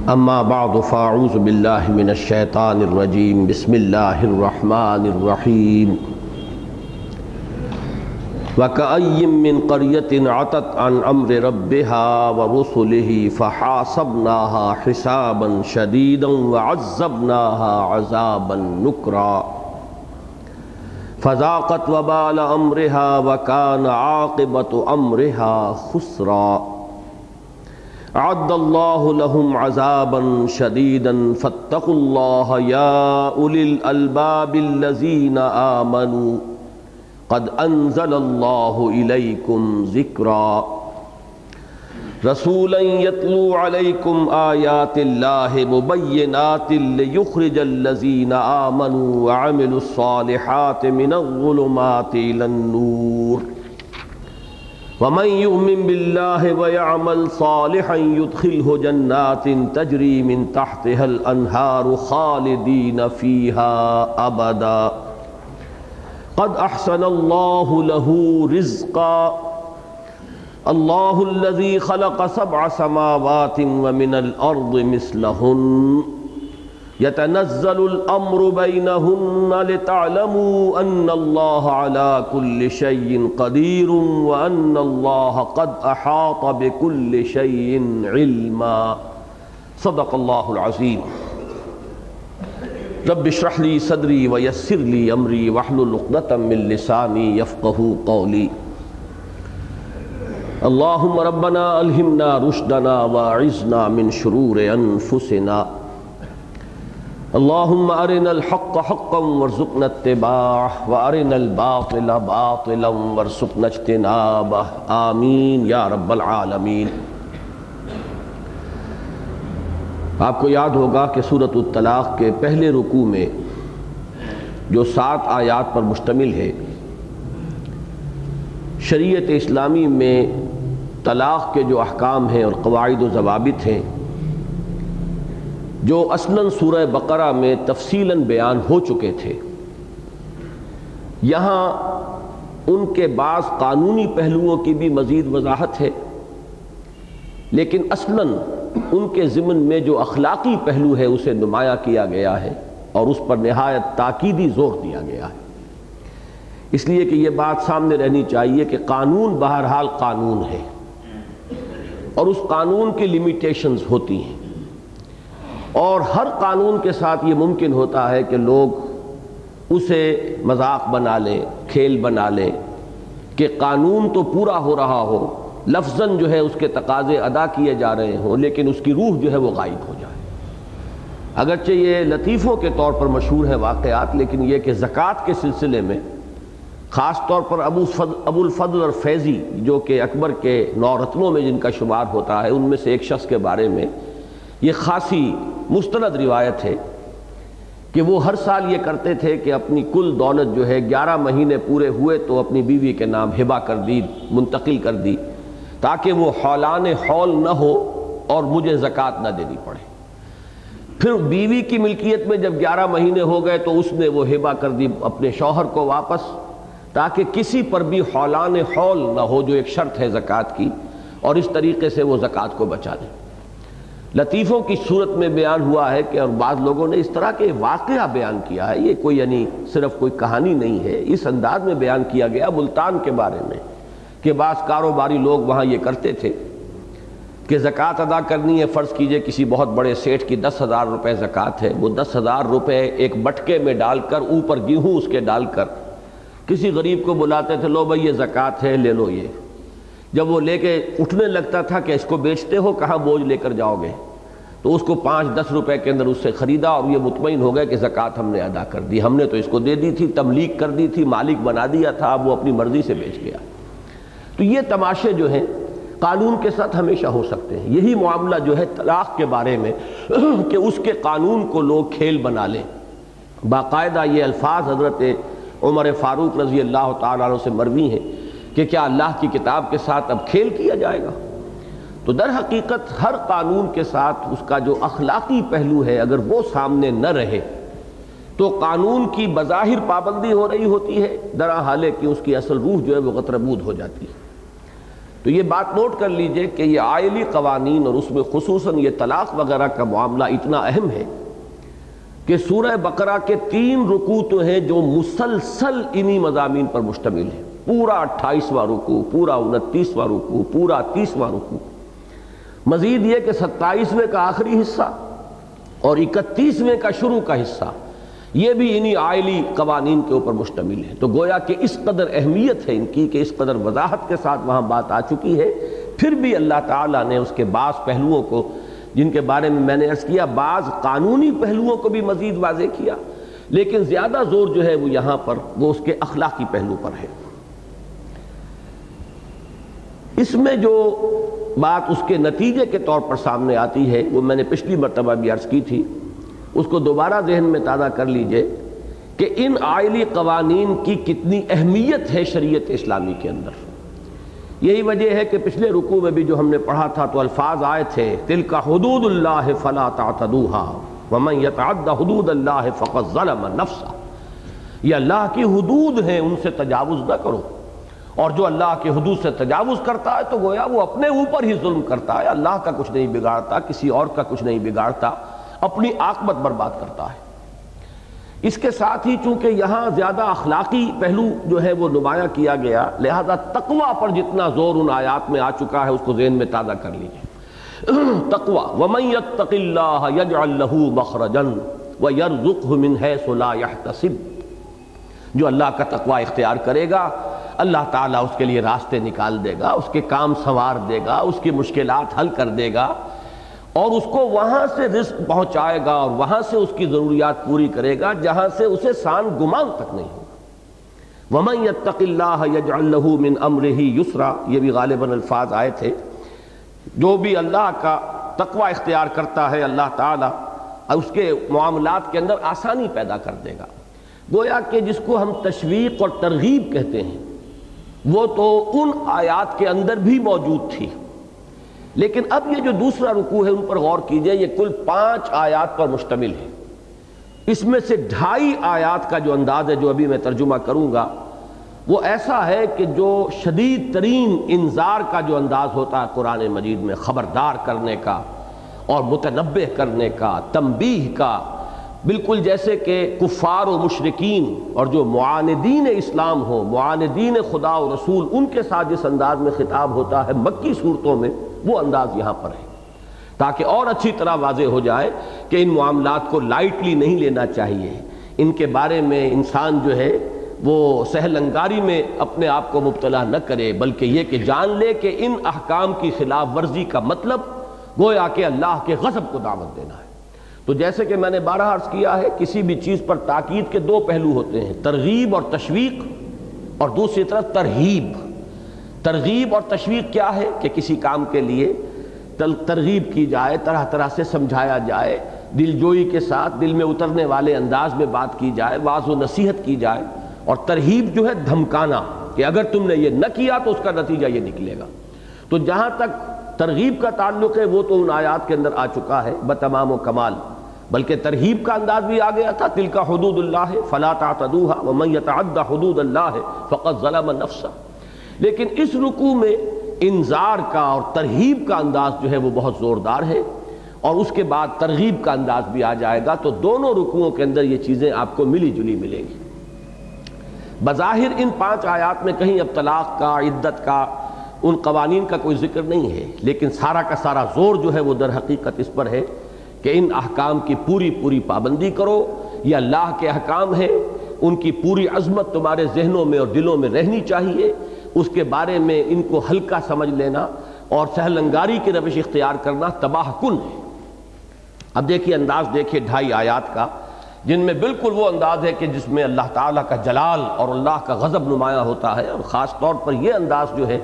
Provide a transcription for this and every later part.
اما بعد فاعوذ باللہ من الشیطان الرجیم بسم اللہ الرحمن الرحیم وَكَأَيٍّ مِّن قَرْيَةٍ عَتَتْ عَنْ أَمْرِ رَبِّهَا وَرُسُلِهِ فَحَاسَبْنَاهَا حِسَابًا شَدِيدًا وَعَذَّبْنَاهَا عَذَابًا نُكْرًا فَذَاقَتْ وَبَالَ أَمْرِهَا وَكَانَ عَاقِبَةُ أَمْرِهَا خُسْرًا أَعَدَّ اللَّهُ لَهُمْ عَذَابًا شَدِيدًا فَاتَّقُوا اللَّهَ يَا أُولِي الْأَلْبَابِ الَّذِينَ آمَنُوا قد انزل اللہ الیکم ذکرا رسولا یتلو علیکم آیات اللہ مبینات لیخرج الذین آمنوا وعملوا الصالحات من الظلمات الى النور ومن یؤمن باللہ ویعمل صالحا يدخلہ جنات تجری من تحتها الانہار خالدین فیہا ابدا قد احسن اللہ له رزقا اللہ الذي خلق 7 سماوات ومن الارض مثلهن يتنزل الامر بينهن لتعلموا ان الله على كل شيء قدير وان الله قد احاط بكل شيء علما صدق اللہ العظیم رب اشرح لي صدری ویسر لي امری واحلل عقدۃ من لسانی یفقہوا قولی اللہم ربنا الہمنا رشدنا واعذنا من شرور انفسنا اللہم ارنا الحق حقا وارزقنا اتباعہ وارنا الباطل باطلا وارزقنا اجتنابہ آمین یا رب العالمین۔ آپ کو یاد ہوگا کہ سورۃ الطلاق کے پہلے رکوع میں جو 7 آیات پر مشتمل ہے، شریعت اسلامی میں طلاق کے جو احکام ہیں اور قواعد و ضوابط ہیں جو اصلاً سورہ بقرہ میں تفصیلاً بیان ہو چکے تھے، یہاں ان کے بعض قانونی پہلوؤں کی بھی مزید وضاحت ہے، لیکن اصلاً ان کے ضمن میں جو اخلاقی پہلو ہے اسے نمایاں کیا گیا ہے اور اس پر نہایت تاکیدی زور دیا گیا ہے، اس لیے کہ یہ بات سامنے رہنی چاہیے کہ قانون بہرحال قانون ہے اور اس قانون کی لیمیٹیشنز ہوتی ہیں، اور ہر قانون کے ساتھ یہ ممکن ہوتا ہے کہ لوگ اسے مذاق بنا لیں، کھیل بنا لیں کہ قانون تو پورا ہو رہا ہو، لفظاً جو ہے اس کے تقاضے ادا کیے جا رہے ہوں، لیکن اس کی روح جو ہے وہ غائب ہو جائے۔ اگرچہ یہ لطیفوں کے طور پر مشہور ہے واقعات، لیکن یہ کہ زکوٰۃ کے سلسلے میں خاص طور پر ابو الفضل اور فیضی جو کہ اکبر کے 9 رتنوں میں جن کا شمار ہوتا ہے، ان میں سے ایک شخص کے بارے میں یہ خاصی مستند روایت ہے کہ وہ ہر سال یہ کرتے تھے کہ اپنی کل دولت جو ہے 11 مہینے پورے ہوئے تو اپنی بیوی کے نام ہبہ کر دی، منتقل کر دی، تاکہ وہ حولان حول نہ ہو اور مجھے زکوٰۃ نہ دینی پڑے۔ پھر بیوی کی ملکیت میں جب 11 مہینے ہو گئے تو اس نے وہ ہبہ کر دی اپنے شوہر کو واپس، تاکہ کسی پر بھی حولان حول نہ ہو جو ایک شرط ہے زکوٰۃ کی، اور اس طریقے سے وہ زکوٰۃ کو بچا لیں۔ لطیفوں کی صورت میں بیان ہوا ہے کہ اور بعض لوگوں نے اس طرح کے واقعہ بیان کیا ہے، یہ کوئی یعنی صرف کوئی کہانی نہیں ہے، اس انداز میں بیان کیا گیا ملتان کے بارے میں کہ بعض کاروباری لوگ وہاں یہ کرتے تھے کہ زکوٰۃ ادا کرنی ہے، فرض کیجئے کسی بہت بڑے سیٹھ کی 10,000 روپے زکوٰۃ ہے، وہ 10,000 روپے ایک بٹکے میں ڈال کر اوپر گیہوں اس کے ڈال کر کسی غریب کو بلاتے تھے، لو بھائی یہ زکوٰۃ ہے، لے لو یہ۔ جب وہ لے کے اٹھنے لگتا تھا کہ اس کو بیچتے ہو، کہاں بوجھ لے کر جاؤ گے، تو اس کو 5-10 روپے کے اندر اس سے خریدا اور یہ مطمئن ہو گئے کہ زکوٰۃ ہم نے ادا کر دی، ہم نے تو اس کو دے دی تھی، تملیک کر دی تھی، مالک بنا دیا تھا، اب وہ اپنی مرضی سے بیچ گیا۔ تو یہ تماشے جو ہیں قانون کے ساتھ ہمیشہ ہو سکتے ہیں۔ یہی معاملہ جو ہے طلاق کے بارے میں کہ اس کے قانون کو لوگ کھیل بنا لیں، باقاعدہ یہ الفاظ حضرت عمر فاروق رضی اللہ تعالیٰ عنہ سے مروی ہیں کہ کیا اللہ کی کتاب کے ساتھ اب کھیل کیا جائے گا؟ تو در حقیقت ہر قانون کے ساتھ اس کا جو اخلاقی پہلو ہے اگر وہ سامنے نہ رہے تو قانون کی بظاہر پابندی ہو رہی ہوتی ہے، درحال کہ اس کی اصل روح جو ہے وہ غتربود ہو جاتی ہے۔ تو یہ بات نوٹ کر لیجئے کہ یہ آئلی قوانین اور اس میں خصوصاً یہ طلاق وغیرہ کا معاملہ اتنا اہم ہے کہ سورہ بقرہ کے 3 رکوع تو ہیں جو مسلسل انہی مضامین پر مشتمل ہیں. پورا 28واں رکوع، پورا 29واں رکوع، پورا 30واں رکوع، مزید یہ کہ 27ویں کا آخری حصہ اور 31ویں کا شروع کا حصہ یہ بھی انہی آئلی قوانین کے اوپر مشتمل ہے. تو گویا کہ اس قدر اہمیت ہے ان کی کہ اس قدر وضاحت کے ساتھ وہاں بات آ چکی ہے. پھر بھی اللہ تعالیٰ نے اس کے بعض پہلوؤں کو جن کے بارے میں نے عرض کیا، بعض قانونی پہلوؤں کو بھی مزید واضح کیا، لیکن زیادہ زور جو ہے وہ یہاں پر وہ اس کے اخلاقی پہلو پر ہے. اس میں جو بات اس کے نتیجے کے طور پر سامنے آتی ہے وہ میں نے پچھلی مرتبہ بھی عرض کی تھی، اس کو دوبارہ ذہن میں تازہ کر لیجئے کہ ان آئلی قوانین کی کتنی اہمیت ہے شریعت اسلامی کے اندر. یہی وجہ ہے کہ پچھلے رکوع میں بھی جو ہم نے پڑھا تھا تو الفاظ آئے تھے تلک حدود اللہ فلا تعتدوها ومن یتعد حدود اللہ فقد ظلم نفسہ. یہ اللہ کی حدود ہیں، ان سے تجاوز نہ کرو، اور جو اللہ کی حدود سے تجاوز کرتا ہے تو گویا وہ اپنے اوپر ہی ظلم کرتا ہے، اللہ کا کچھ نہیں بگاڑتا، کسی اور کا کچھ نہیں بگاڑتا، اپنی عاقبت برباد کرتا ہے. اس کے ساتھ ہی چونکہ یہاں زیادہ اخلاقی پہلو جو ہے وہ نمایاں کیا گیا، لہذا تقوی پر جتنا زور ان آیات میں آ چکا ہے اس کو ذہن میں تازہ کر لیجیے. تقوی وَمَن يَتَّقِ اللَّهَ يَجْعَلْ لَهُ مَخْرَجًا وَيَرْزُقْهُ مِنْ حَيْثُ لَا يَحْتَسِبُ. جو اللہ کا تقوی اختیار کرے گا اللہ تعالیٰ اس کے لیے راستے نکال دے گا، اس کے کام سنوار دے گا، اس کی مشکلات حل کر دے گا، اور اس کو وہاں سے رزق پہنچائے گا اور وہاں سے اس کی ضروریات پوری کرے گا جہاں سے اسے سان گمان تک نہیں ہوگا. وَمَن يَتَّقِ اللَّهَ يَجْعَلْ لَهُ مِنْ أَمْرِهِ يُسْرًا. یہ بھی غالباً الفاظ آئے تھے. جو بھی اللہ کا تقوی اختیار کرتا ہے اللہ تعالیٰ اس کے معاملات کے اندر آسانی پیدا کر دے گا. گویا کہ جس کو ہم تشویق اور ترغیب کہتے ہیں وہ تو ان آیات کے اندر بھی موجود تھی، لیکن اب یہ جو دوسرا رکوع ہے ان پر غور کیجئے. یہ کل 5 آیات پر مشتمل ہے. اس میں سے 2.5 آیات کا جو انداز ہے جو ابھی میں ترجمہ کروں گا وہ ایسا ہے کہ جو شدید ترین انذار کا جو انداز ہوتا ہے قرآن مجید میں، خبردار کرنے کا اور متنبہ کرنے کا، تنبیہ کا، بالکل جیسے کہ کفار و مشرکین اور جو معاندین اسلام ہو، معاندین خدا و رسول، ان کے ساتھ جس انداز میں خطاب ہوتا ہے مکی صورتوں میں وہ انداز یہاں پر ہے، تاکہ اور اچھی طرح واضح ہو جائے کہ ان معاملات کو لائٹلی نہیں لینا چاہیے. ان کے بارے میں انسان جو ہے وہ سہل انگاری میں اپنے آپ کو مبتلا نہ کرے، بلکہ یہ کہ جان لے کہ ان احکام کی خلاف ورزی کا مطلب گویا کہ اللہ کے غضب کو دعوت دینا ہے. تو جیسے کہ میں نے بارہا عرض کیا ہے کسی بھی چیز پر تاکید کے 2 پہلو ہوتے ہیں، ترغیب اور تشویق، اور دوسری طرف ترہیب. ترغیب اور تشویق کیا ہے کہ کسی کام کے لیے ترغیب کی جائے، طرح طرح سے سمجھایا جائے، دل جوئی کے ساتھ دل میں اترنے والے انداز میں بات کی جائے، واعظ و نصیحت کی جائے. اور ترہیب جو ہے دھمکانا کہ اگر تم نے یہ نہ کیا تو اس کا نتیجہ یہ نکلے گا. تو جہاں تک ترغیب کا تعلق ہے وہ تو ان آیات کے اندر آ چکا ہے بتمام و کمال، بلکہ ترہیب کا انداز بھی آ گیا تھا تلک حدود اللہ فلا تعتدوها ومن يتعد حدود اللہ فقد ظلم نفسہ. لیکن اس رکوع میں انذار کا اور ترہیب کا انداز جو ہے وہ بہت زوردار ہے، اور اس کے بعد ترغیب کا انداز بھی آ جائے گا. تو دونوں رکوعوں کے اندر یہ چیزیں آپ کو ملی جلی ملیں گی. بظاہر ان 5 آیات میں کہیں اب طلاق کا، عدت کا، ان قوانین کا کوئی ذکر نہیں ہے، لیکن سارا کا سارا زور جو ہے وہ در حقیقت اس پر ہے کہ ان احکام کی پوری پابندی کرو. یہ اللہ کے احکام ہیں، ان کی پوری عظمت تمہارے ذہنوں میں اور دلوں میں رہنی چاہیے. اس کے بارے میں ان کو ہلکا سمجھ لینا اور سہل انگاری کی روش اختیار کرنا تباہ کن ہے. اب دیکھیے انداز دیکھیے 2.5 آیات کا، جن میں بالکل وہ انداز ہے کہ جس میں اللہ تعالیٰ کا جلال اور اللہ کا غضب نمایاں ہوتا ہے. اور خاص طور پر یہ انداز جو ہے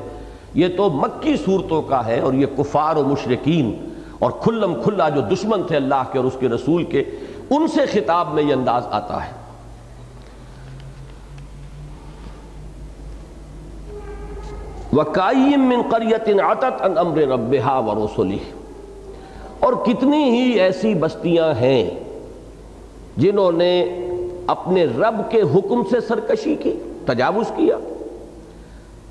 یہ تو مکی صورتوں کا ہے، اور یہ کفار و مشرکین اور کھلم کھلا جو دشمن تھے اللہ کے اور اس کے رسول کے، ان سے خطاب میں یہ انداز آتا ہے. وَكَأَيٍّ مِّن قَرْيَةٍ عَتَتْ عَنْ أَمْرِ رَبِّهَا وَرُسُلِهِ. اور کتنی ہی ایسی بستیاں ہیں جنہوں نے اپنے رب کے حکم سے سرکشی کی، تجاوز کیا.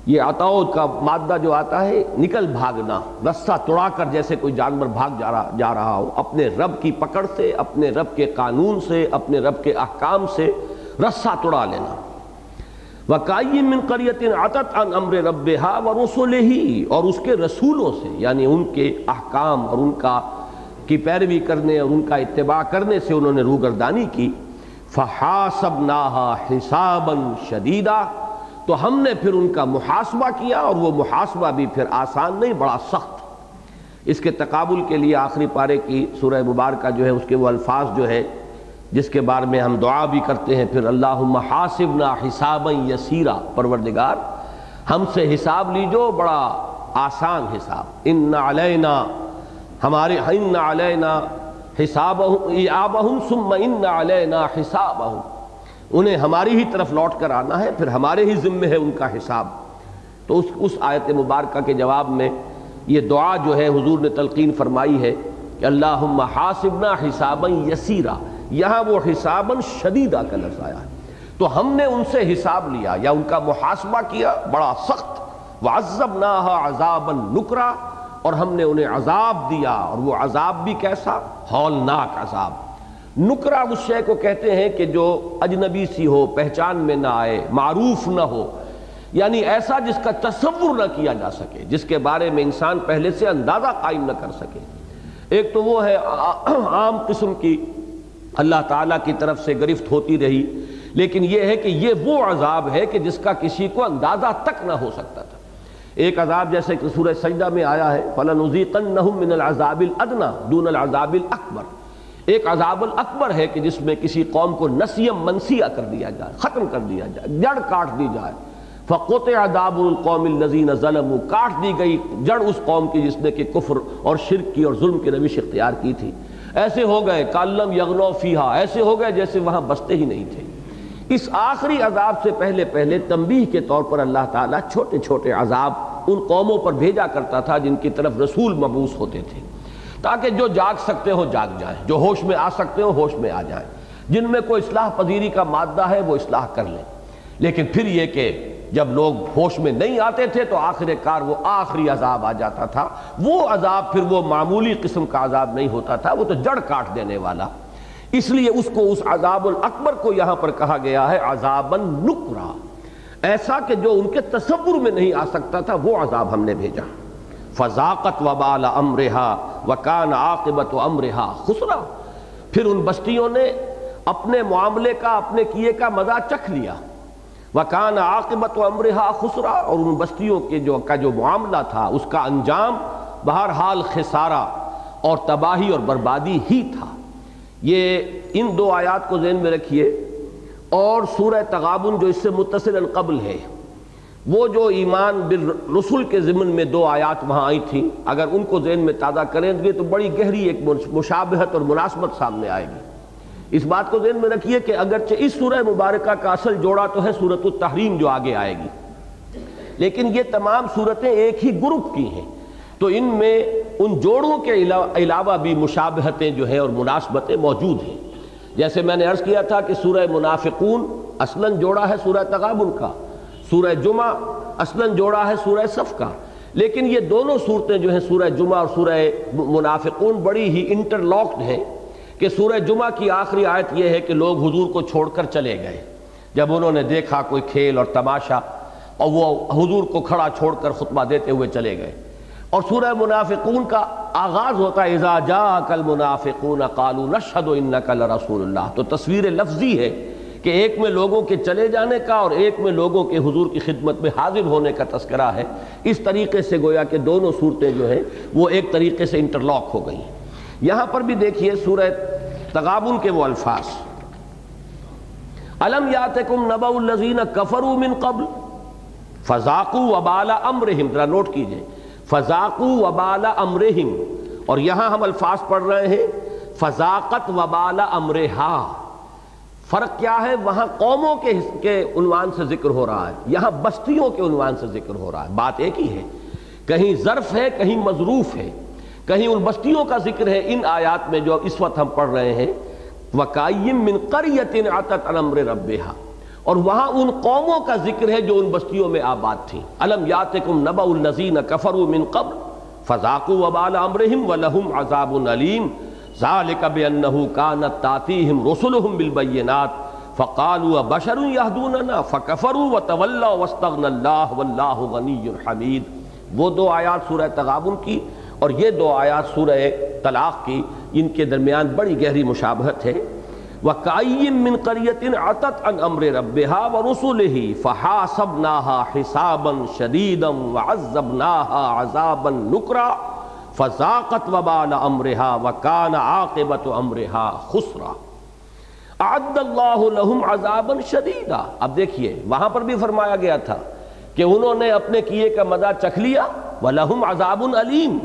یہ عطاؤ کا مادہ جو آتا ہے نکل بھاگنا، رسہ توڑا کر جیسے کوئی جانور بھاگ جا رہا ہو، اپنے رب کی پکڑ سے، اپنے رب کے قانون سے، اپنے رب کے احکام سے رسہ توڑا لینا۔ وَكَأَيٍّ مِّن قَرْيَةٍ عَتَتْ عَنْ أَمْرِ رَبِّهَا وَرُسُلِهِ، اور اس کے رسولوں سے، یعنی ان کے احکام اور ان کی پیروی کرنے اور ان کا اتباع کرنے سے انہوں نے روگردانی کی۔ فَحَاسَبْنَاهَا حِسَابًا شَدِيدًا، تو ہم نے پھر ان کا محاسبہ کیا، اور وہ محاسبہ بھی پھر آسان نہیں، بڑا سخت۔ اس کے تقابل کے لیے آخری پارے کی سورہ مبارکہ جو ہے اس کے وہ الفاظ جو ہے جس کے بارے میں ہم دعا بھی کرتے ہیں پھر، اللہم حاسبنا حسابا یسیرا، پروردگار ہم سے حساب لیجو بڑا آسان حساب۔ ان علینا حسابہم ایابہم ثم ان علینا حسابہم، انہیں ہماری ہی طرف لوٹ کر آنا ہے، پھر ہمارے ہی ذمے ہے ان کا حساب۔ تو اس آیت مبارکہ کے جواب میں یہ دعا جو ہے حضور نے تلقین فرمائی ہے کہ اللہم حاسبنا حسابا یسیرا، یہاں وہ حسابا شدیدہ کا لفظ آیا ہے، تو ہم نے ان سے حساب لیا یا ان کا محاسبہ کیا بڑا سخت۔ وعذبناها عذابا نکرا، اور ہم نے انہیں عذاب دیا، اور وہ عذاب بھی کیسا؟ ہولناک عذاب۔ نکرا اس شے کو کہتے ہیں کہ جو اجنبی سی ہو، پہچان میں نہ آئے، معروف نہ ہو، یعنی ایسا جس کا تصور نہ کیا جا سکے، جس کے بارے میں انسان پہلے سے اندازہ قائم نہ کر سکے۔ ایک تو وہ ہے عام قسم کی اللہ تعالیٰ کی طرف سے گرفت ہوتی رہی، لیکن یہ ہے کہ یہ وہ عذاب ہے کہ جس کا کسی کو اندازہ تک نہ ہو سکتا تھا۔ ایک عذاب جیسے کہ سورہ سجدہ میں آیا ہے فَلَنُذِيقَنَّهُم مِّنَ الْعَذَابِ الْأَدْنَىٰ دُونَ الْعَذَابِ الْأَكْبَرِ، ایک عذاب الاکبر ہے کہ جس میں کسی قوم کو نسیم منسیہ کر دیا جائے، ختم کر دیا جائے، جڑ کاٹ دی جائے۔ فَقُطِعَ دَابُرُ الْقَوْمِ الَّذِينَ ظَلَمُوا، کاٹ دی گئی جڑ اس قوم کی جس نے کہ کفر اور شرک کی اور ظلم کی روش اختیار کی تھی۔ ایسے ہو گئے کَأَلَّمْ يَغْنَوْا فِيهَا، ایسے ہو گئے جیسے وہاں بستے ہی نہیں تھے۔ اس آخری عذاب سے پہلے تنبیہ کے طور پر اللہ تعالیٰ چھوٹے چھوٹے عذاب ان قوموں پر بھیجا کرتا تھا جن کی طرف رسول مبعوث ہوتے تھے، تاکہ جو جاگ سکتے ہو جاگ جائیں، جو ہوش میں آ سکتے ہو ہوش میں آ جائیں، جن میں کوئی اصلاح پذیری کا مادہ ہے وہ اصلاح کر لیں۔ لیکن پھر یہ کہ جب لوگ ہوش میں نہیں آتے تھے تو آخر کار وہ آخری عذاب آ جاتا تھا۔ وہ عذاب پھر وہ معمولی قسم کا عذاب نہیں ہوتا تھا، وہ تو جڑ کاٹ دینے والا۔ اس لیے اس کو اس عذاب الاکبر کو یہاں پر کہا گیا ہے عذابا نکرا، ایسا کہ جو ان کے تصور میں نہیں آ سکتا تھا، وہ عذاب ہم نے بھیجا۔ فذاقت وبال امرہا وکان عاقبت امرہا خسرا، پھر ان بستیوں نے اپنے معاملے کا، اپنے کیے کا مزہ چکھ لیا۔ وکان عاقبت امرہا خسرا، اور ان بستیوں کے جو معاملہ تھا اس کا انجام بہرحال خسارہ اور تباہی اور بربادی ہی تھا۔ یہ ان دو آیات کو ذہن میں رکھیے، اور سورہ تغابن جو اس سے متصل قبل ہے، وہ جو ایمان بالرسل کے ضمن میں دو آیات وہاں آئی تھیں، اگر ان کو ذہن میں تازہ کریں گے تو بڑی گہری ایک مشابہت اور مناسبت سامنے آئے گی۔ اس بات کو ذہن میں رکھیے کہ اگرچہ اس سورہ مبارکہ کا اصل جوڑا تو ہے سورۃ التحریم جو آگے آئے گی، لیکن یہ تمام صورتیں ایک ہی گروپ کی ہیں، تو ان میں ان جوڑوں کے علاوہ بھی مشابہتیں جو ہیں اور مناسبتیں موجود ہیں۔ جیسے میں نے عرض کیا تھا کہ سورہ منافقون اصلاً جوڑا ہے سورہ تغابن کا، سورہ جمعہ اصلاً جوڑا ہے سورہ صف کا، لیکن یہ دونوں صورتیں جو ہیں سورہ جمعہ اور سورہ منافقون بڑی ہی انٹرلاکڈ ہیں، کہ سورہ جمعہ کی آخری آیت یہ ہے کہ لوگ حضور کو چھوڑ کر چلے گئے جب انہوں نے دیکھا کوئی کھیل اور تماشا، اور وہ حضور کو کھڑا چھوڑ کر خطبہ دیتے ہوئے چلے گئے۔ اور سورہ منافقون کا آغاز ہوتا ہے اذا جاءک المنافقون قالوا نشہد انک لرسول اللہ، تو تصویر لفظی ہے کہ ایک میں لوگوں کے چلے جانے کا اور ایک میں لوگوں کے حضور کی خدمت میں حاضر ہونے کا تذکرہ ہے۔ اس طریقے سے گویا کہ دونوں صورتیں جو ہیں وہ ایک طریقے سے انٹرلاک ہو گئی۔ یہاں پر بھی دیکھیے سورہ تغابن کے وہ الفاظ، الم یاتکم نبأ الذین کفروا من قبل فذاقوا وبال امرہم، ذرا نوٹ کیجئے، فذاقوا وبال امرہم، اور یہاں ہم الفاظ پڑھ رہے ہیں فذاقت وبال امرہا۔ فرق کیا ہے؟ وہاں قوموں کے عنوان سے ذکر ہو رہا ہے، یہاں بستیوں کے عنوان سے ذکر ہو رہا ہے، بات ایک ہی ہے، کہیں ظرف ہے کہیں مظروف ہے، کہیں ان بستیوں کا ذکر ہے ان آیات میں جو اس وقت ہم پڑھ رہے ہیں، وَكَأَيٍّ مِّن قَرْيَةٍ عَتَتْ عَنْ أَمْرِ رَبِّهَا، اور وہاں ان قوموں کا ذکر ہے جو ان بستیوں میں آباد تھیں. الم یاتکم نبأ الذین کفروا من قبل فذاقوا وبال امرهم ولهم عذاب علیم ذلک بانہ کانت تاتیہم رسلہم بالبینات فقالوا بشر یہدوننا فکفروا وتولوا واستغنى اللہ واللہ غنی حمید. وہ دو آیات سورہ تغابن کی اور یہ دو آیات سورہ طلاق کی، ان کے درمیان بڑی گہری مشابہت ہے. وَكَأَيٍّ مِّن قَرْيَةٍ عَتَتْ عَنْ أَمْرِ رَبِّهَا وَرُسُلِهِ فَحَاسَبْنَاهَا حِسَابًا شَدِيدًا وَعَذَّبْنَاهَا عَذَابًا نُكْرًا فَذَاقَتْ وَبَالَ أَمْرِهَا وَكَانَ عَاقِبَةُ أَمْرِهَا خُسْرًا. أَعَدَّ اللَّهُ لَهُمْ عَذَابًا شَدِيدًا. اب دیکھیے وہاں پر بھی فرمایا گیا تھا کہ انہوں نے اپنے کیے کا مزہ چکھ لیا. وَلَهُمْ عَذَابٌ أَلِيمٌ.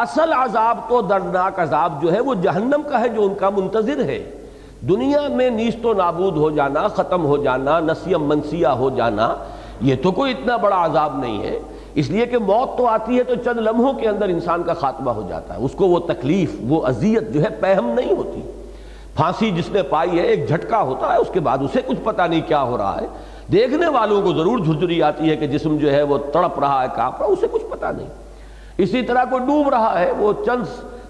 اصل عذاب تو دردناک عذاب جو ہے وہ جہنم کا ہے جو ان کا منتظر ہے. دنیا میں نیست و نابود ہو جانا، ختم ہو جانا، نسیم منسیہ ہو جانا، یہ تو کوئی اتنا بڑا عذاب نہیں ہے. اس لیے کہ موت تو آتی ہے تو چند لمحوں کے اندر انسان کا خاتمہ ہو جاتا ہے، اس کو وہ تکلیف، وہ اذیت جو ہے پہم نہیں ہوتی. پھانسی جس نے پائی ہے ایک جھٹکا ہوتا ہے، اس کے بعد اسے کچھ پتہ نہیں کیا ہو رہا ہے. دیکھنے والوں کو ضرور جھرجھری آتی ہے کہ جسم جو ہے وہ تڑپ رہا ہے، کانپ رہا ہے، اسے کچھ پتہ نہیں. اسی طرح کوئی ڈوب رہا ہے، وہ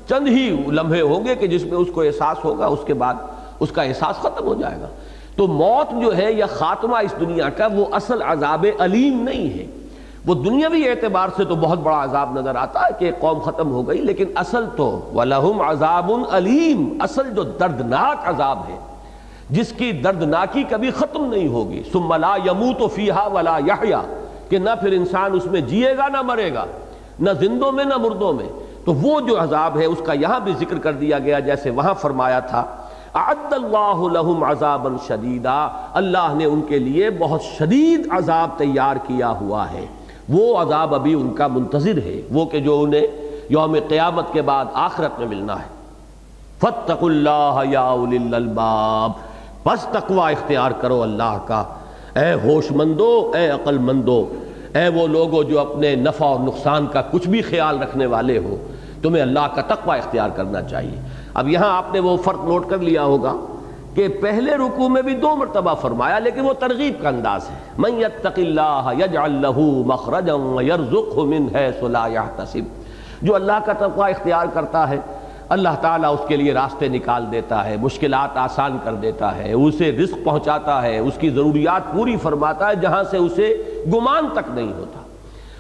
چند ہی لمحے ہوں گے کہ جس میں اس کو احساس ہوگا، اس کے بعد اس کا احساس ختم ہو جائے گا. تو موت جو ہے یا خاتمہ اس دنیا کا وہ اصل عذاب علیم نہیں ہے. وہ دنیاوی اعتبار سے تو بہت بڑا عذاب نظر آتا ہے کہ قوم ختم ہو گئی، لیکن اصل تو وَلَهُمْ عَذَابٌ عَلِيمٌ، اصل جو دردناک عذاب ہے جس کی دردناکی کبھی ختم نہیں ہوگی. ثُمَّ لَا يَمُوتُ فِيهَا وَلَا يَحْيَا، کہ نہ پھر انسان اس میں جیے گا نہ مرے گا، نہ زندوں میں نہ مردوں میں. تو وہ جو عذاب ہے اس کا یہاں بھی ذکر کر دیا گیا، جیسے وہاں فرمایا تھا اعد اللہ لہم عذابا شدیدا، اللہ نے ان کے لیے بہت شدید عذاب تیار کیا ہوا ہے. وہ عذاب ابھی ان کا منتظر ہے، وہ کہ جو انہیں یوم قیامت کے بعد آخرت میں ملنا ہے. فاتقوا اللہ یا اولی الالباب، بس تقوی اختیار کرو اللہ کا اے ہوش مندو، اے عقل مندو، اے وہ لوگو جو اپنے نفع اور نقصان کا کچھ بھی خیال رکھنے والے ہو، تمہیں اللہ کا تقوی اختیار کرنا چاہیے. اب یہاں آپ نے وہ فرق نوٹ کر لیا ہوگا کہ پہلے رکوع میں بھی 2 مرتبہ فرمایا، لیکن وہ ترغیب کا انداز ہے. من یتق اللہ یجعل لہ مخرجا ویرزقہ من حیث لا یحتسب. جو اللہ کا تقوی اختیار کرتا ہے اللہ تعالیٰ اس کے لیے راستے نکال دیتا ہے، مشکلات آسان کر دیتا ہے، اسے رزق پہنچاتا ہے، اس کی ضروریات پوری فرماتا ہے جہاں سے اسے گمان تک نہیں ہوتا.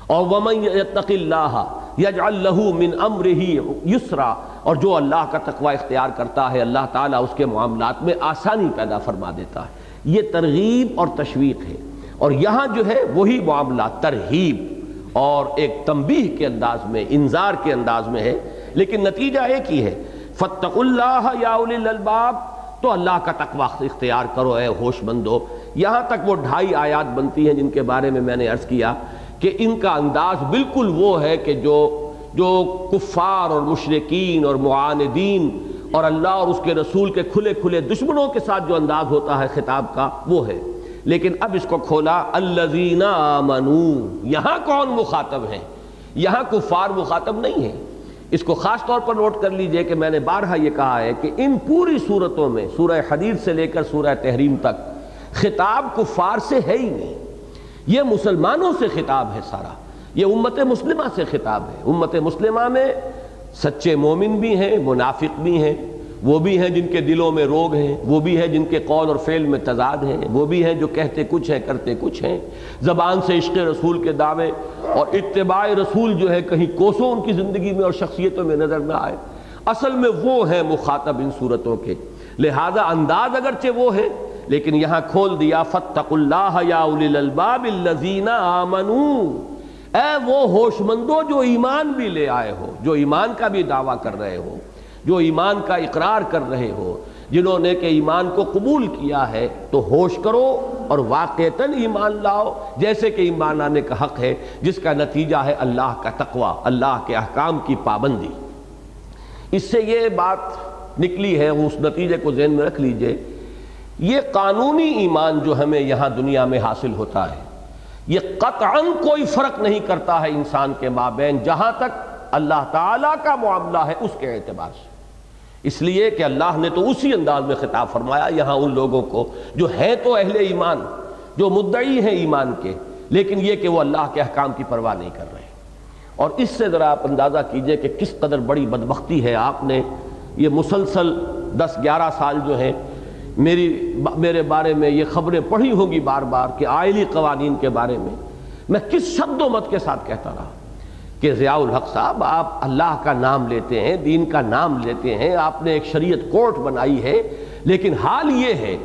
اور ومن یتق اللہ یجعل لہ من امرہ یسرا، اور جو اللہ کا تقوی اختیار کرتا ہے اللہ تعالیٰ اس کے معاملات میں آسانی پیدا فرما دیتا ہے. یہ ترغیب اور تشویق ہے، اور یہاں جو ہے وہی معاملات ترہیب اور ایک تنبیہ کے انداز میں، انذار کے انداز میں ہے، لیکن نتیجہ ایک ہی ہے. فاتقوا اللہ یا اولی الالباب، تو اللہ کا تقوی اختیار کرو اے ہوش مندو. یہاں تک وہ 2.5 آیات بنتی ہیں جن کے بارے میں میں نے عرض کیا کہ ان کا انداز بالکل وہ ہے کہ جو کفار اور مشرکین اور معاندین اور اللہ اور اس کے رسول کے کھلے کھلے دشمنوں کے ساتھ جو انداز ہوتا ہے خطاب کا وہ ہے. لیکن اب اس کو کھولا الذین آمنوا، یہاں کون مخاطب ہیں؟ یہاں کفار مخاطب نہیں ہیں. اس کو خاص طور پر نوٹ کر لیجئے کہ میں نے بارہا یہ کہا ہے کہ ان پوری صورتوں میں سورہ حدید سے لے کر سورہ تحریم تک خطاب کفار سے ہے ہی نہیں. یہ مسلمانوں سے خطاب ہے سارا، یہ امت مسلمہ سے خطاب ہے. امت مسلمہ میں سچے مومن بھی ہیں، منافق بھی ہیں، وہ بھی ہیں جن کے دلوں میں روگ ہیں، وہ بھی ہیں جن کے قول اور فعل میں تضاد ہیں، وہ بھی ہیں جو کہتے کچھ ہیں کرتے کچھ ہیں. زبان سے عشق رسول کے دعوے اور اتباع رسول جو ہے کہیں کوسوں ان کی زندگی میں اور شخصیتوں میں نظر نہ آئے. اصل میں وہ ہیں مخاطب ان صورتوں کے، لہذا انداز اگرچہ وہ ہے لیکن یہاں کھول دیا فاتقوا اللہ یا اولی الالباب الذین آمنوا، اے وہ ہوش مندو جو ایمان بھی لے آئے ہو، جو ایمان کا بھی دعویٰ کر رہے ہو، جو ایمان کا اقرار کر رہے ہو، جنہوں نے کہ ایمان کو قبول کیا ہے، تو ہوش کرو اور واقعتاً ایمان لاؤ جیسے کہ ایمان لانے کا حق ہے، جس کا نتیجہ ہے اللہ کا تقوی، اللہ کے احکام کی پابندی. اس سے یہ بات نکلی ہے، اس نتیجے کو ذہن میں رکھ لیجئے، یہ قانونی ایمان جو ہمیں یہاں دنیا میں حاصل ہوتا ہے یہ قطعاً کوئی فرق نہیں کرتا ہے انسان کے مابین جہاں تک اللہ تعالیٰ کا معاملہ ہے اس کے اعتبار سے. اس لیے کہ اللہ نے تو اسی انداز میں خطاب فرمایا یہاں ان لوگوں کو جو ہیں تو اہل ایمان، جو مدعی ہیں ایمان کے، لیکن یہ کہ وہ اللہ کے احکام کی پرواہ نہیں کر رہے۔ اور اس سے ذرا آپ اندازہ کیجئے کہ کس قدر بڑی بدبختی ہے۔ آپ نے یہ مسلسل 10-11 سال جو ہیں میرے بارے میں یہ خبریں پڑھی ہوں گی بار بار کہ آئلی قوانین کے بارے میں کس شد و مت کے ساتھ کہتا رہا کہ ضیاء الحق صاحب آپ اللہ کا نام لیتے ہیں، دین کا نام لیتے ہیں، آپ نے ایک شریعت کورٹ بنائی ہے، لیکن حال یہ ہے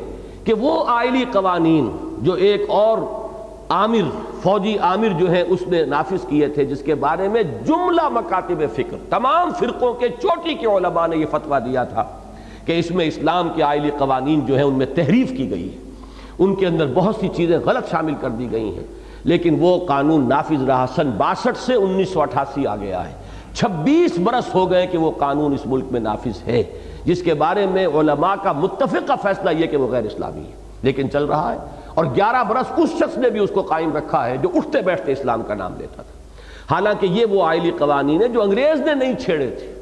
کہ وہ آئلی قوانین جو ایک اور فوجی عامر جو ہے اس نے نافذ کیے تھے، جس کے بارے میں جملہ مکاتب فکر تمام فرقوں کے چوٹی کے علماء نے یہ فتویٰ دیا تھا کہ اس میں اسلام کے آئلی قوانین جو ہیں ان میں تحریف کی گئی ہے، ان کے اندر بہت سی چیزیں غلط شامل کر دی گئی ہیں، لیکن وہ قانون نافذ رہا۔ سن 62 سے 1988 آ گیا ہے، 26 برس ہو گئے کہ وہ قانون اس ملک میں نافذ ہے، جس کے بارے میں علماء کا متفقہ فیصلہ یہ کہ وہ غیر اسلامی ہے، لیکن چل رہا ہے۔ اور 11 برس اس شخص نے بھی اس کو قائم رکھا ہے جو اٹھتے بیٹھتے اسلام کا نام لیتا تھا، حالانکہ یہ وہ آئلی قوانین ہیں جو انگریز نے نہیں چھیڑے تھے،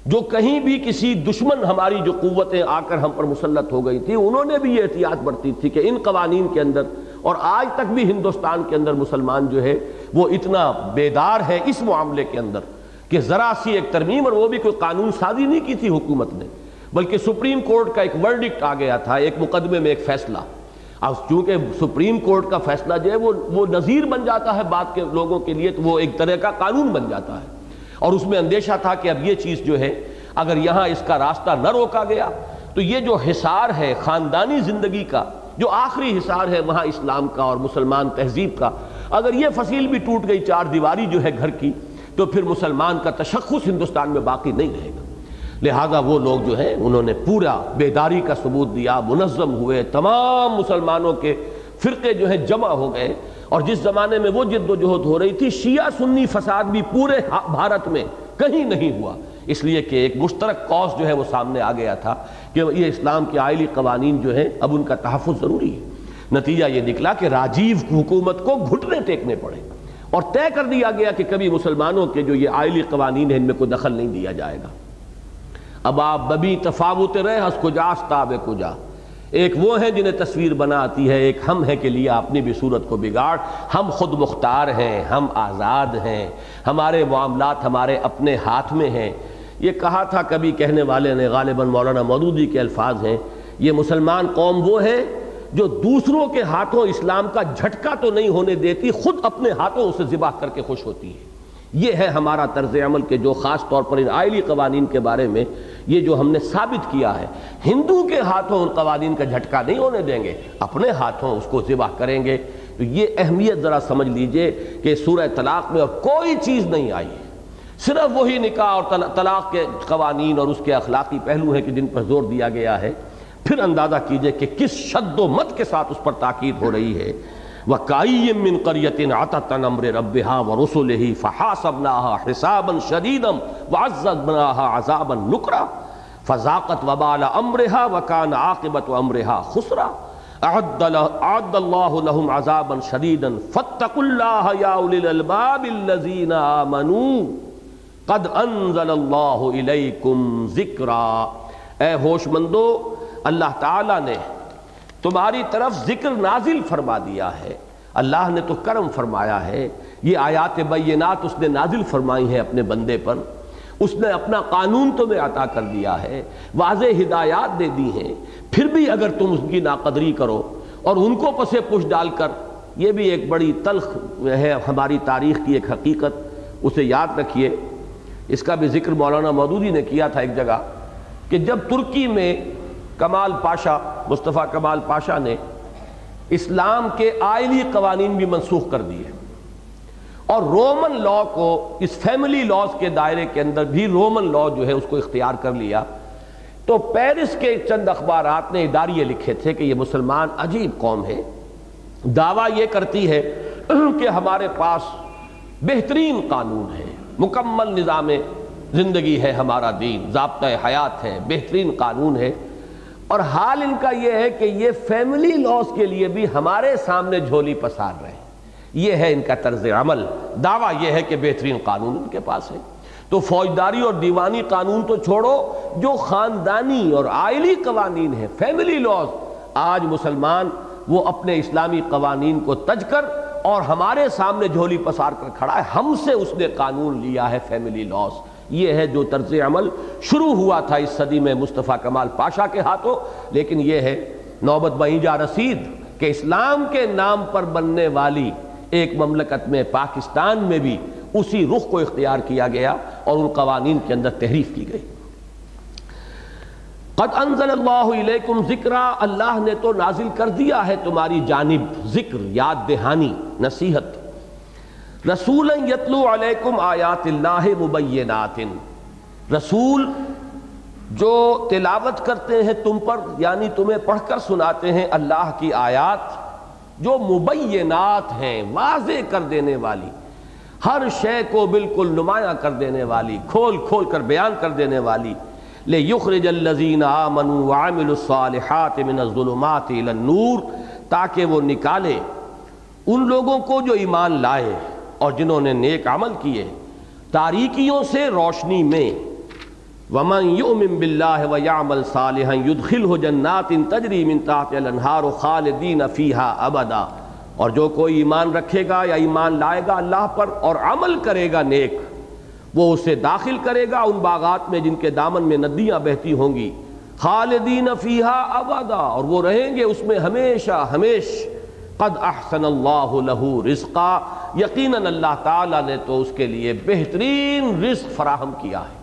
جو کہیں بھی کسی دشمن ہماری جو قوتیں آ کر ہم پر مسلط ہو گئی تھی انہوں نے بھی یہ احتیاط برتی تھی کہ ان قوانین کے اندر، اور آج تک بھی ہندوستان کے اندر مسلمان جو ہے وہ اتنا بیدار ہے اس معاملے کے اندر کہ ذرا سی ایک ترمیم، اور وہ بھی کوئی قانون سازی نہیں کی تھی حکومت نے، بلکہ سپریم کورٹ کا ایک ورڈکٹ آ گیا تھا، ایک مقدمے میں ایک فیصلہ۔ اب چونکہ سپریم کورٹ کا فیصلہ جو ہے وہ نظیر بن جاتا ہے بعد کے لوگوں کے لیے، تو وہ ایک طرح کا قانون بن جاتا ہے، اور اس میں اندیشہ تھا کہ اب یہ چیز جو ہے اگر یہاں اس کا راستہ نہ روکا گیا تو یہ جو حصار ہے خاندانی زندگی کا، جو آخری حصار ہے وہاں اسلام کا اور مسلمان تہذیب کا، اگر یہ فصیل بھی ٹوٹ گئی، چار دیواری جو ہے گھر کی، تو پھر مسلمان کا تشخص ہندوستان میں باقی نہیں رہے گا۔ لہذا وہ لوگ جو ہیں انہوں نے پورا بیداری کا ثبوت دیا، منظم ہوئے، تمام مسلمانوں کے فرقے جو ہیں جمع ہو گئے، اور جس زمانے میں وہ جد و جہد ہو رہی تھی، شیعہ سنی فساد بھی پورے بھارت میں کہیں نہیں ہوا، اس لیے کہ ایک مشترک کاز جو ہے وہ سامنے آ گیا تھا کہ یہ اسلام کے آئلی قوانین جو ہیں اب ان کا تحفظ ضروری ہے۔ نتیجہ یہ نکلا کہ راجیو حکومت کو گھٹنے ٹیکنے پڑے، اور طے کر دیا گیا کہ کبھی مسلمانوں کے جو یہ آئلی قوانین ہیں ان میں کوئی دخل نہیں دیا جائے گا۔ اب آپ ببی تفاوت رہے ہس کجا استاب کجا، ایک وہ ہیں جنہیں تصویر بناتی ہے، ایک ہم ہیں کہ لیا اپنی بھی صورت کو بگاڑ، ہم خود مختار ہیں، ہم آزاد ہیں، ہمارے معاملات ہمارے اپنے ہاتھ میں ہیں۔ یہ کہا تھا کبھی کہنے والے نے، غالباً مولانا مودودی کے الفاظ ہیں، یہ مسلمان قوم وہ ہے جو دوسروں کے ہاتھوں اسلام کا جھٹکا تو نہیں ہونے دیتی، خود اپنے ہاتھوں اسے ذبح کر کے خوش ہوتی ہے۔ یہ ہے ہمارا طرز عمل کہ جو خاص طور پر ان آئلی قوانین کے بارے میں یہ جو ہم نے ثابت کیا ہے، ہندو کے ہاتھوں ان قوانین کا جھٹکا نہیں ہونے دیں گے، اپنے ہاتھوں اس کو ذبح کریں گے۔ تو یہ اہمیت ذرا سمجھ لیجئے کہ سورہ طلاق میں اور کوئی چیز نہیں آئی ہے، صرف وہی نکاح اور طلاق کے قوانین اور اس کے اخلاقی پہلو ہیں کہ جن پر زور دیا گیا ہے۔ پھر اندازہ کیجئے کہ کس شد و مت کے ساتھ اس پر تاکید ہو رہی ہے۔ وَكَأَيٍّ مِّن قَرْيَةٍ عَتَتْ عَنْ أَمْرِ رَبِّهَا وَرُسُلِهِ فَحَاسَبْنَاهَا حِسَابًا شَدِيدًا وَعَذَّبْنَاهَا عَذَابًا نُكْرًا فَذَاقَتْ وَبَالَ أَمْرِهَا وَكَانَ عَاقِبَةُ أَمْرِهَا خُسْرًا أَعَدَّ اللَّهُ لَهُمْ عَذَابًا شَدِيدًا فَاتَّقُوا اللَّهَ يَا أُولِي الْأَلْبَابِ الَّذِينَ آمَنُوا قَدْ أَنزَلَ اللَّهُ إِلَيْكُمْ ذِكْرًا۔ اے ہوش مندو، اللہ تعالیٰ نے تمہاری طرف ذکر نازل فرما دیا ہے، اللہ نے تو کرم فرمایا ہے، یہ آیات بینات اس نے نازل فرمائی ہیں اپنے بندے پر، اس نے اپنا قانون تمہیں عطا کر دیا ہے، واضح ہدایات دے دی ہیں، پھر بھی اگر تم اس کی ناقدری کرو اور ان کو پسے پش ڈال کر، یہ بھی ایک بڑی تلخ ہے ہماری تاریخ کی ایک حقیقت، اسے یاد رکھیے۔ اس کا بھی ذکر مولانا مودودی نے کیا تھا ایک جگہ کہ جب ترکی میں کمال پاشا، مصطفیٰ کمال پاشا نے اسلام کے آئلی قوانین بھی منسوخ کر دیے اور رومن لا کو اس فیملی لاز کے دائرے کے اندر بھی رومن لا جو ہے اس کو اختیار کر لیا، تو پیرس کے چند اخبارات نے اداریے لکھے تھے کہ یہ مسلمان عجیب قوم ہے، دعویٰ یہ کرتی ہے کہ ہمارے پاس بہترین قانون ہے، مکمل نظام زندگی ہے، ہمارا دین ضابطۂ حیات ہے، بہترین قانون ہے، اور حال ان کا یہ ہے کہ یہ فیملی لاز کے لیے بھی ہمارے سامنے جھولی پسار رہے ہیں۔ یہ ہے ان کا طرز عمل، دعویٰ یہ ہے کہ بہترین قانون ان کے پاس ہے۔ تو فوجداری اور دیوانی قانون تو چھوڑو، جو خاندانی اور عائلی قوانین ہیں، فیملی لاز، آج مسلمان وہ اپنے اسلامی قوانین کو تج کر اور ہمارے سامنے جھولی پسار کر کھڑا ہے، ہم سے اس نے قانون لیا ہے فیملی لاز۔ یہ ہے جو طرز عمل شروع ہوا تھا اس صدی میں مصطفیٰ کمال پاشا کے ہاتھوں، لیکن یہ ہے نوبت وہیں جا رسید کہ اسلام کے نام پر بننے والی ایک مملکت میں، پاکستان میں بھی اسی رخ کو اختیار کیا گیا اور ان قوانین کے اندر تحریف کی گئی۔ قد انزل اللہ الیکم ذکرا، اللہ نے تو نازل کر دیا ہے تمہاری جانب ذکر، یاد دہانی، نصیحت۔ رسولا یتلو علیکم آیات اللہ مبینات، رسول جو تلاوت کرتے ہیں تم پر، یعنی تمہیں پڑھ کر سناتے ہیں اللہ کی آیات جو مبینات ہیں، واضح کر دینے والی، ہر شے کو بالکل نمایاں کر دینے والی، کھول کھول کر بیان کر دینے والی۔ لِيُخْرِجَ الَّذِينَ آمَنُوا وَعَمِلُوا الصَّالِحَاتِ مِنَ الظُّلُمَاتِ إِلَى النُّورِ، تاکہ وہ نکالے ان لوگوں کو جو ایمان لائے اور جنہوں نے نیک عمل کیے تاریکیوں سے روشنی میں۔ وَمَن يُؤْمِن بِاللَّهِ وَيَعْمَلْ صَالِحًا يُدْخِلْهُ جَنَّاتٍ تَجْرِي مِن تَحْتِهَا الْأَنْهَارُ خَالِدِينَ فِيهَا أَبَدًا، اور جو کوئی ایمان رکھے گا یا ایمان لائے گا اللہ پر اور عمل کرے گا نیک، وہ اسے داخل کرے گا ان باغات میں جن کے دامن میں ندیاں بہتی ہوں گی، خالدین فیہا ابدا، اور وہ رہیں گے اس میں ہمیشہ ہمیش۔ قد احسن اللہ لہ رزقا، یقیناً اللہ تعالیٰ نے تو اس کے لیے بہترین رزق فراہم کیا ہے۔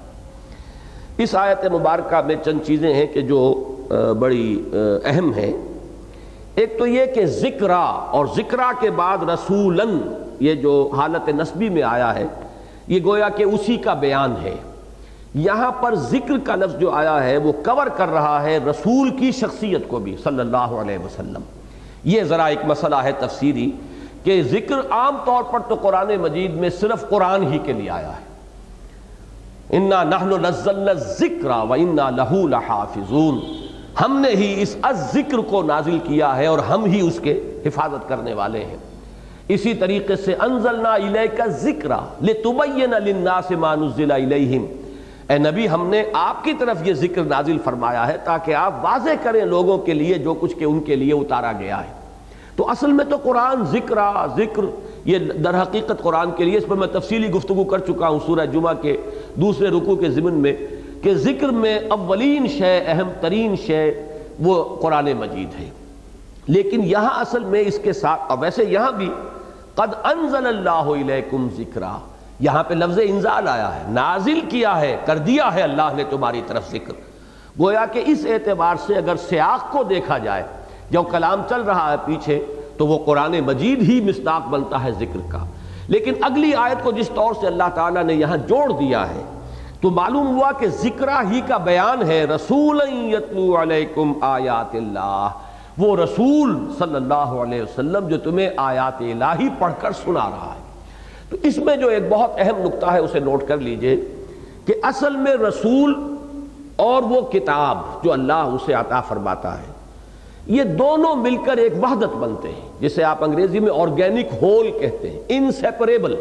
اس آیت مبارکہ میں چند چیزیں ہیں کہ جو بڑی اہم ہیں۔ ایک تو یہ کہ ذکرا، اور ذکرا کے بعد رسولاً، یہ جو حالت نسبی میں آیا ہے یہ گویا کہ اسی کا بیان ہے۔ یہاں پر ذکر کا لفظ جو آیا ہے وہ کور کر رہا ہے رسول کی شخصیت کو بھی صلی اللہ علیہ وسلم۔ یہ ذرا ایک مسئلہ ہے تفسیری کہ ذکر عام طور پر تو قرآن مجید میں صرف قرآن ہی کے لیے آیا ہے، اِنَّا نَحْنُ نَزَّلْنَا الذِّكْرَ وَإِنَّا لَهُ لَحَافِظُونَ، ہم نے ہی اس الذکر کو نازل کیا ہے اور ہم ہی اس کے حفاظت کرنے والے ہیں۔ اسی طریقے سے انزلنا الیک الذکر لتبین للناس ما نزل الیہم، اے نبی ہم نے آپ کی طرف یہ ذکر نازل فرمایا ہے تاکہ آپ واضح کریں لوگوں کے لیے جو کچھ کہ ان کے لیے اتارا گیا ہے۔ تو اصل میں تو قرآن ذکر یہ در حقیقت قرآن کے لیے، اس پر میں تفصیلی گفتگو کر چکا ہوں سورہ جمعہ کے دوسرے رکوع کے ضمن میں، کہ ذکر میں اولین شے، اہم ترین شے وہ قرآن مجید ہے۔ لیکن یہاں اصل میں اس کے ساتھ، اور ویسے یہاں بھی قد انزل اللہ الیکم ذکرا، یہاں پہ لفظ انزال آیا ہے، نازل کیا ہے، کر دیا ہے اللہ نے تمہاری طرف ذکر۔ گویا کہ اس اعتبار سے اگر سیاق کو دیکھا جائے، جو کلام چل رہا ہے پیچھے، تو وہ قرآن مجید ہی مصداق بنتا ہے ذکر کا۔ لیکن اگلی آیت کو جس طور سے اللہ تعالیٰ نے یہاں جوڑ دیا ہے تو معلوم ہوا کہ ذکرہ ہی کا بیان ہے، رسولا یتلو علیکم آیات اللہ، وہ رسول صلی اللہ علیہ وسلم جو تمہیں آیات الہی پڑھ کر سنا رہا ہے۔ تو اس میں جو ایک بہت اہم نقطہ ہے اسے نوٹ کر لیجئے کہ اصل میں رسول اور وہ کتاب جو اللہ اسے عطا فرماتا ہے، یہ دونوں مل کر ایک وحدت بنتے ہیں، جسے آپ انگریزی میں آرگینک ہول کہتے ہیں، انسیپریبل،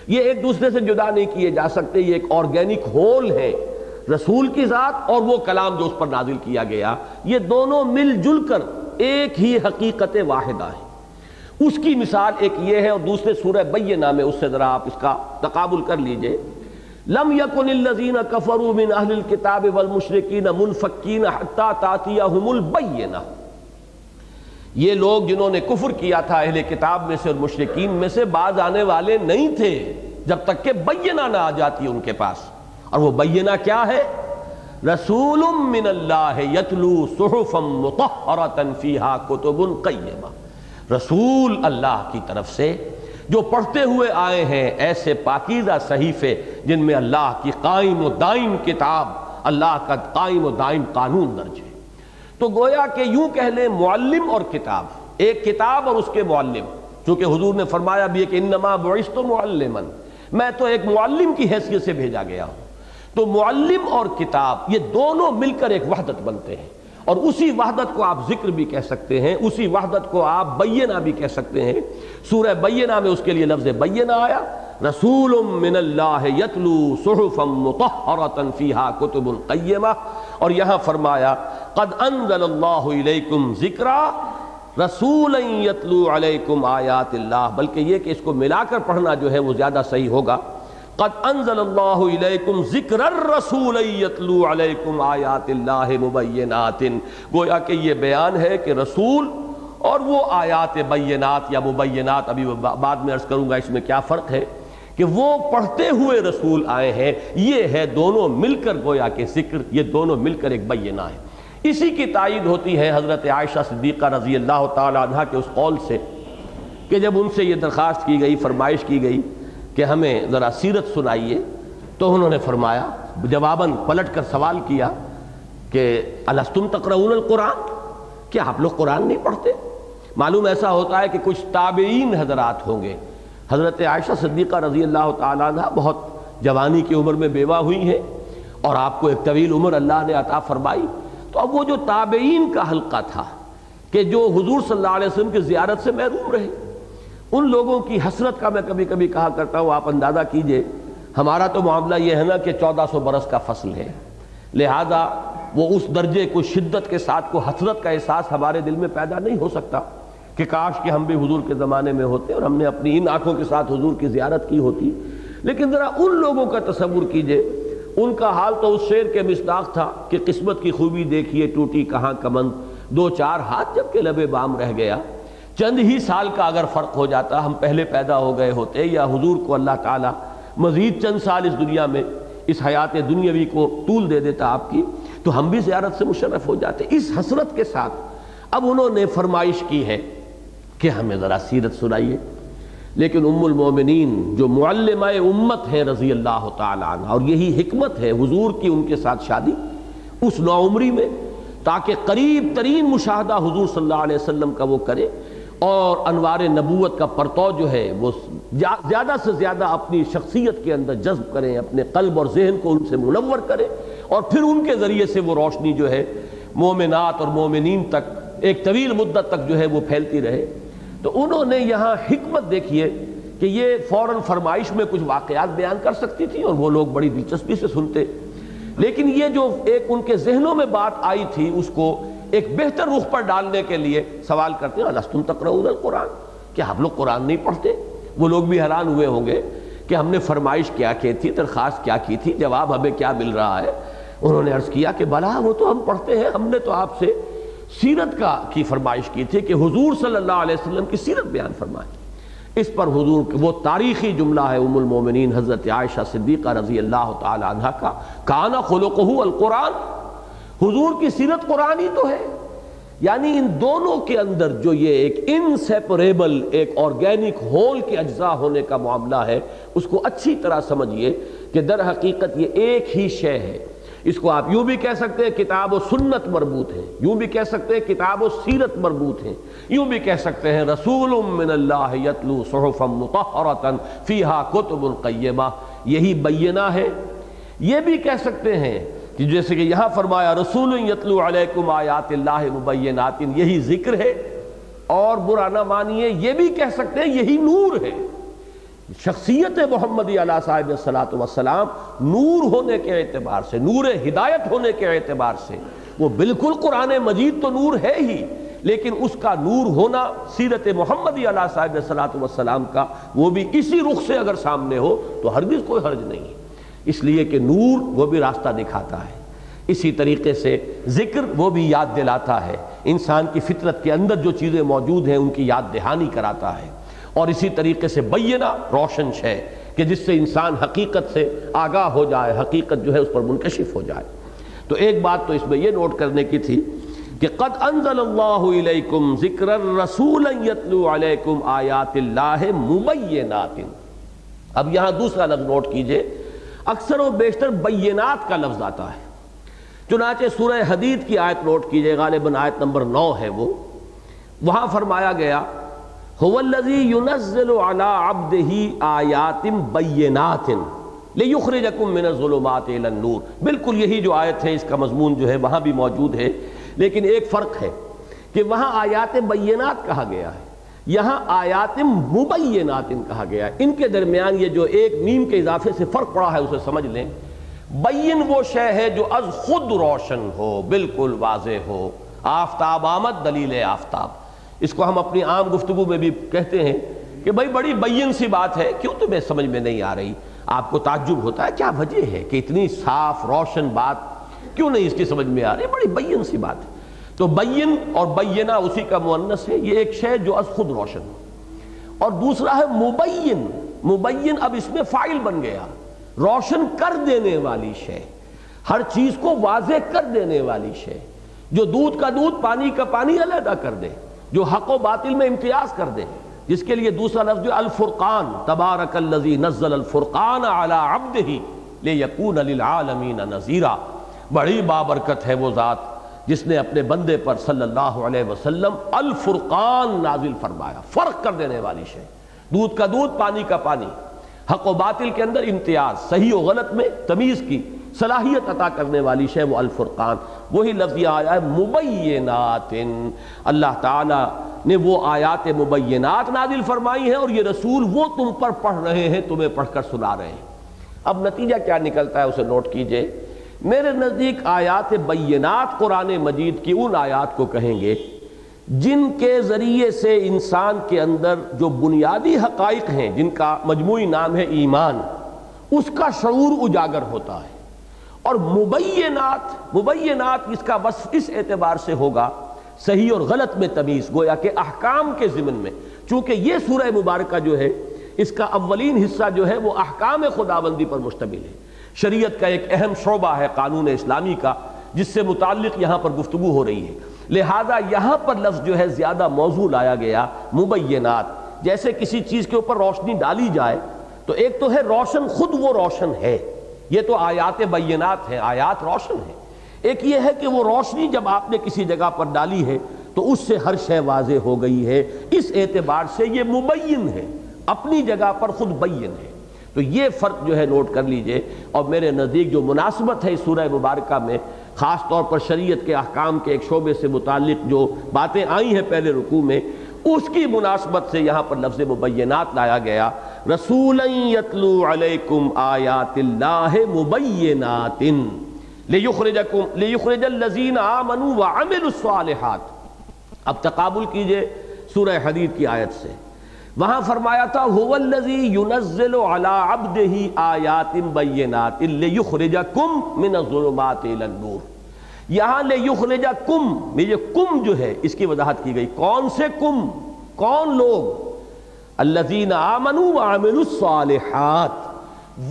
یہ ایک دوسرے سے جدا نہیں کیے جا سکتے، یہ ایک آرگینک ہول ہے، رسول کی ذات اور وہ کلام جو اس پر نازل کیا گیا، یہ دونوں مل جل کر ایک ہی حقیقت واحدہ ہے۔ اس کی مثال ایک یہ ہے، اور دوسرے سورہ بینہ میں اس سے ذرا آپ اس کا تقابل کر لیجئے۔ لم یکن الذین کفروا من اہل الکتاب والمشرکین منفکین حتی تأتیہم البینہ، یہ لوگ جنہوں نے کفر کیا تھا اہل کتاب میں سے اور مشرکین میں سے باز آنے والے نہیں تھے جب تک کہ بینہ نہ آ جاتی ان کے پاس، اور وہ بینہ کیا ہے؟ رسول من اللہ یتلو صحفا مطہرۃ فیہا کتب قیمہ، رسول اللہ کی طرف سے جو پڑھتے ہوئے آئے ہیں ایسے پاکیزہ صحیفے جن میں اللہ کی قائم و دائم کتاب، اللہ کا قائم و دائم قانون درج ہے۔ تو گویا کہ یوں کہہ لیں معلم اور کتاب، ایک کتاب اور اس کے معلم، چونکہ حضور نے فرمایا بھی ہے کہ انما بعثت معلما، میں تو ایک معلم کی حیثیت سے بھیجا گیا ہوں۔ تو معلم اور کتاب یہ دونوں مل کر ایک وحدت بنتے ہیں، اور اسی وحدت کو آپ ذکر بھی کہہ سکتے ہیں، اسی وحدت کو آپ بینہ بھی کہہ سکتے ہیں۔ سورہ بینہ میں اس کے لیے لفظ بینہ آیا، رسول من اللہ یتلو صحفا مطہرۃ فیہا کتب قیمہ، اور یہاں فرمایا قد انزل اللہ الیکم ذکرا رسولا یتلو علیکم آیات اللہ، بلکہ یہ کہ اس کو ملا کر پڑھنا جو ہے وہ زیادہ صحیح ہوگا، قد انزل اللہ الیکم ذکر الرسول یتلو علیکم آیات اللہ مبینات، گویا کہ یہ بیان ہے کہ رسول اور وہ آیات بینات یا مبینات، ابھی بعد میں عرض کروں گا اس میں کیا فرق ہے، کہ وہ پڑھتے ہوئے رسول آئے ہیں، یہ ہے دونوں مل کر گویا کہ ذکر، یہ دونوں مل کر ایک بینہ ہے۔ اسی کی تائید ہوتی ہے حضرت عائشہ صدیقہ رضی اللہ تعالی عنہا کے اس قول سے کہ جب ان سے یہ درخواست کی گئی، فرمائش کی گئی کہ ہمیں ذرا سیرت سنائیے، تو انہوں نے فرمایا، جواباً پلٹ کر سوال کیا کہ الستم تقرؤون القرآن، کیا آپ لوگ قرآن نہیں پڑھتے؟ معلوم ایسا ہوتا ہے کہ کچھ تابعین حضرات ہوں گے، حضرت عائشہ صدیقہ رضی اللہ تعالیٰ عنہ بہت جوانی کی عمر میں بیوہ ہوئی ہیں اور آپ کو ایک طویل عمر اللہ نے عطا فرمائی، تو اب وہ جو تابعین کا حلقہ تھا کہ جو حضور صلی اللہ علیہ وسلم کی زیارت سے محروم رہے، ان لوگوں کی حسرت کا میں کبھی کبھی کہا کرتا ہوں، آپ اندازہ کیجئے ہمارا تو معاملہ یہ ہے نا کہ 1400 برس کا فصل ہے، لہذا وہ اس درجے کو شدت کے ساتھ کو حسرت کا احساس ہمارے دل میں پیدا نہیں ہو سکتا کہ کاش کہ ہم بھی حضور کے زمانے میں ہوتے اور ہم نے اپنی ان آنکھوں کے ساتھ حضور کی زیارت کی ہوتی، لیکن ذرا ان لوگوں کا تصور کیجئے، ان کا حال تو اس شعر کے مصداق تھا کہ قسمت کی خوبی دیکھیے ٹوٹی کہاں کمند، دو چار ہاتھ جب کہ لبے بام رہ گیا، چند ہی سال کا اگر فرق ہو جاتا، ہم پہلے پیدا ہو گئے ہوتے یا حضور کو اللہ تعالیٰ مزید چند سال اس دنیا میں اس حیات دنیاوی کو طول دے دیتا آپ کی، تو ہم بھی زیارت سے مشرف ہو جاتے۔ اس حسرت کے ساتھ اب انہوں نے فرمائش کی ہے کہ ہمیں ذرا سیرت سنائیے، لیکن ام المومنین جو معلمہ امت ہے رضی اللہ تعالی عنہ، اور یہی حکمت ہے حضور کی ان کے ساتھ شادی اس نوعمری میں، تاکہ قریب ترین مشاہدہ حضور صلی اللہ علیہ وسلم کا وہ کرے اور انوار نبوت کا پرتو جو ہے وہ زیادہ سے زیادہ اپنی شخصیت کے اندر جذب کریں، اپنے قلب اور ذہن کو ان سے منور کریں، اور پھر ان کے ذریعے سے وہ روشنی جو ہے مومنات اور مومنین تک ایک طویل مدت تک جو ہے وہ پھیلتی رہے۔ تو انہوں نے یہاں حکمت دیکھیے کہ یہ فوراً فرمائش میں کچھ واقعات بیان کر سکتی تھی اور وہ لوگ بڑی دلچسپی سے سنتے، لیکن یہ جو ایک ان کے ذہنوں میں بات آئی تھی اس کو ایک بہتر رخ پر ڈالنے کے لیے سوال کرتے ہیں الستم تقرؤون القرآن، کیا آپ لوگ قرآن نہیں پڑھتے؟ وہ لوگ بھی حیران ہوئے ہوں گے کہ ہم نے فرمائش کیا کی تھی، درخواست کیا کی تھی، جواب ہمیں کیا مل رہا ہے۔ انہوں نے عرض کیا کہ بلا وہ تو ہم پڑھتے ہیں، ہم نے تو آپ سے سیرت کی فرمائش کی تھی کہ حضور صلی اللہ علیہ وسلم کی سیرت بیان فرمائیں۔ اس پر حضور وہ تاریخی جملہ ہے ام المومنین حضرت عائشہ صدیقہ رضی اللہ تعالی عنہا کا، کان خلقہ القرآن، حضور کی سیرت قرآن ہی تو ہے۔ یعنی ان دونوں کے اندر جو یہ ایک انسیپریبل ایک آرگینک ہول کے اجزاء ہونے کا معاملہ ہے، اس کو اچھی طرح سمجھیے کہ در حقیقت یہ ایک ہی شے ہے۔ اس کو آپ یوں بھی کہہ سکتے ہیں کتاب و سنت مربوط ہے، یوں بھی کہہ سکتے ہیں کتاب و سیرت مربوط ہیں، یوں بھی کہہ سکتے ہیں رسول من اللہ یتلو صحفا مطہرۃ فیہا کتب قیمہ، یہی بینہ ہے۔ یہ بھی کہہ سکتے ہیں کہ جیسے کہ یہاں فرمایا رسول یتلو علیکم آیات اللہ مبینات، یہی ذکر ہے، اور برا نہ مانیے یہ بھی کہہ سکتے ہیں یہی نور ہے۔ شخصیت محمدی علیہ صاحب الصلاۃ والسلام نور ہونے کے اعتبار سے، نور ہدایت ہونے کے اعتبار سے وہ بالکل قرآن مجید تو نور ہے ہی، لیکن اس کا نور ہونا سیرت محمدی علیہ صاحب الصلاۃ والسلام کا وہ بھی اسی رخ سے اگر سامنے ہو تو ہرگز کوئی حرج نہیں، اس لیے کہ نور وہ بھی راستہ دکھاتا ہے، اسی طریقے سے ذکر وہ بھی یاد دلاتا ہے، انسان کی فطرت کے اندر جو چیزیں موجود ہیں ان کی یاد دہانی کراتا ہے، اور اسی طریقے سے بینہ روشن شے کہ جس سے انسان حقیقت سے آگاہ ہو جائے، حقیقت جو ہے اس پر منکشف ہو جائے۔ تو ایک بات تو اس میں یہ نوٹ کرنے کی تھی کہ قد انزل اللہ الیکم ذکر الرسول یتلو علیکم آیات اللہ مبینات۔ اب یہاں دوسرا لفظ نوٹ کیجئے، اکثر و بیشتر بینات کا لفظ آتا ہے، چنانچہ سورہ حدید کی آیت نوٹ کیجئے، غالباً آیت نمبر 9 ہے وہ، وہاں فرمایا گیا هو الذی ينزل على عبده آیات بینات لیخرجکم من الظلمات الی النور، بالکل یہی جو آیت ہے اس کا مضمون جو ہے وہاں بھی موجود ہے، لیکن ایک فرق ہے کہ وہاں آیات بینات کہا گیا ہے، یہاں آیات مبینات کہا گیا ہے، ان کے درمیان یہ جو ایک میم کے اضافے سے فرق پڑا ہے اسے سمجھ لیں۔ بین وہ شے ہے جو از خود روشن ہو، بالکل واضح ہو، آفتاب آمد دلیل آفتاب۔ اس کو ہم اپنی عام گفتگو میں بھی کہتے ہیں کہ بھائی بڑی بین سی بات ہے، کیوں تمہیں سمجھ میں نہیں آ رہی؟ آپ کو تعجب ہوتا ہے کیا وجہ ہے کہ اتنی صاف روشن بات کیوں نہیں اس کی سمجھ میں آ رہی؟ بڑی بین سی بات ہے۔ تو بین اور بینہ اسی کا مؤنث ہے، یہ ایک شے جو از خود روشن ہو، اور دوسرا ہے مبین۔ مبین اب اس میں فاعل بن گیا، روشن کر دینے والی شے، ہر چیز کو واضح کر دینے والی شے، جو دودھ کا دودھ پانی کا پانی علیحدہ کر دے، جو حق و باطل میں امتیاز کر دے، جس کے لیے دوسرا لفظ جو الفرقان، تبارک الذی نزل الفرقان علی عبدہ لیکون للعالمین نذیرا۔ بڑی بابرکت ہے وہ ذات جس نے اپنے بندے پر صلی اللہ علیہ وسلم الفرقان نازل فرمایا، فرق کر دینے والی شے، دودھ کا دودھ پانی کا پانی، حق و باطل کے اندر امتیاز، صحیح و غلط میں تمیز کی صلاحیت عطا کرنے والی شے وہ الفرقان۔ وہی لفظ یہ آیا ہے مبینات، اللہ تعالی نے وہ آیات مبینات نازل فرمائی ہیں، اور یہ رسول وہ تم پر پڑھ رہے ہیں، تمہیں پڑھ کر سنا رہے ہیں۔ اب نتیجہ کیا نکلتا ہے اسے نوٹ کیجئے۔ میرے نزدیک آیات بینات قرآن مجید کی ان آیات کو کہیں گے جن کے ذریعے سے انسان کے اندر جو بنیادی حقائق ہیں، جن کا مجموعی نام ہے ایمان، اس کا شعور اجاگر ہوتا ہے۔ اور مبینات اس کا وصف اس اعتبار سے ہوگا صحیح اور غلط میں تمیز، گویا کہ احکام کے ضمن میں، چونکہ یہ سورہ مبارکہ جو ہے اس کا اولین حصہ جو ہے وہ احکام خداوندی پر مشتمل ہے، شریعت کا ایک اہم شعبہ ہے قانون اسلامی کا، جس سے متعلق یہاں پر گفتگو ہو رہی ہے، لہذا یہاں پر لفظ جو ہے زیادہ موضوع لایا گیا مبینات۔ جیسے کسی چیز کے اوپر روشنی ڈالی جائے تو ایک تو ہے روشن، خود وہ روشن ہے، یہ تو آیات بینات ہیں، آیات روشن ہیں۔ ایک یہ ہے کہ وہ روشنی جب آپ نے کسی جگہ پر ڈالی ہے تو اس سے ہر شے واضح ہو گئی ہے، اس اعتبار سے یہ مبین ہے، اپنی جگہ پر خود بین ہے۔ تو یہ فرق جو ہے نوٹ کر لیجئے، اور میرے نزدیک جو مناسبت ہے اس سورہ مبارکہ میں، خاص طور پر شریعت کے احکام کے ایک شعبے سے متعلق جو باتیں آئی ہیں پہلے رکوع میں، اس کی مناسبت سے یہاں پر لفظ مبینات لایا گیا۔ رسولا یتلو علیکم آیات اللہ مبینات لیخرج الذین آمنوا وعملوا الصالحات۔ اب تقابل کیجئے سورہ حدید کی آیت سے، وہاں فرمایا تھا هو الذی ینزل علی عبدہ آیات بینات لیخرجکم من الظلمات الی النور۔ یہاں لیخرجکم، یہ کم جو ہے اس کی وضاحت کی گئی، کون سے کم، کون لوگ؟ الذین آمنوا وعملوا الصالحات،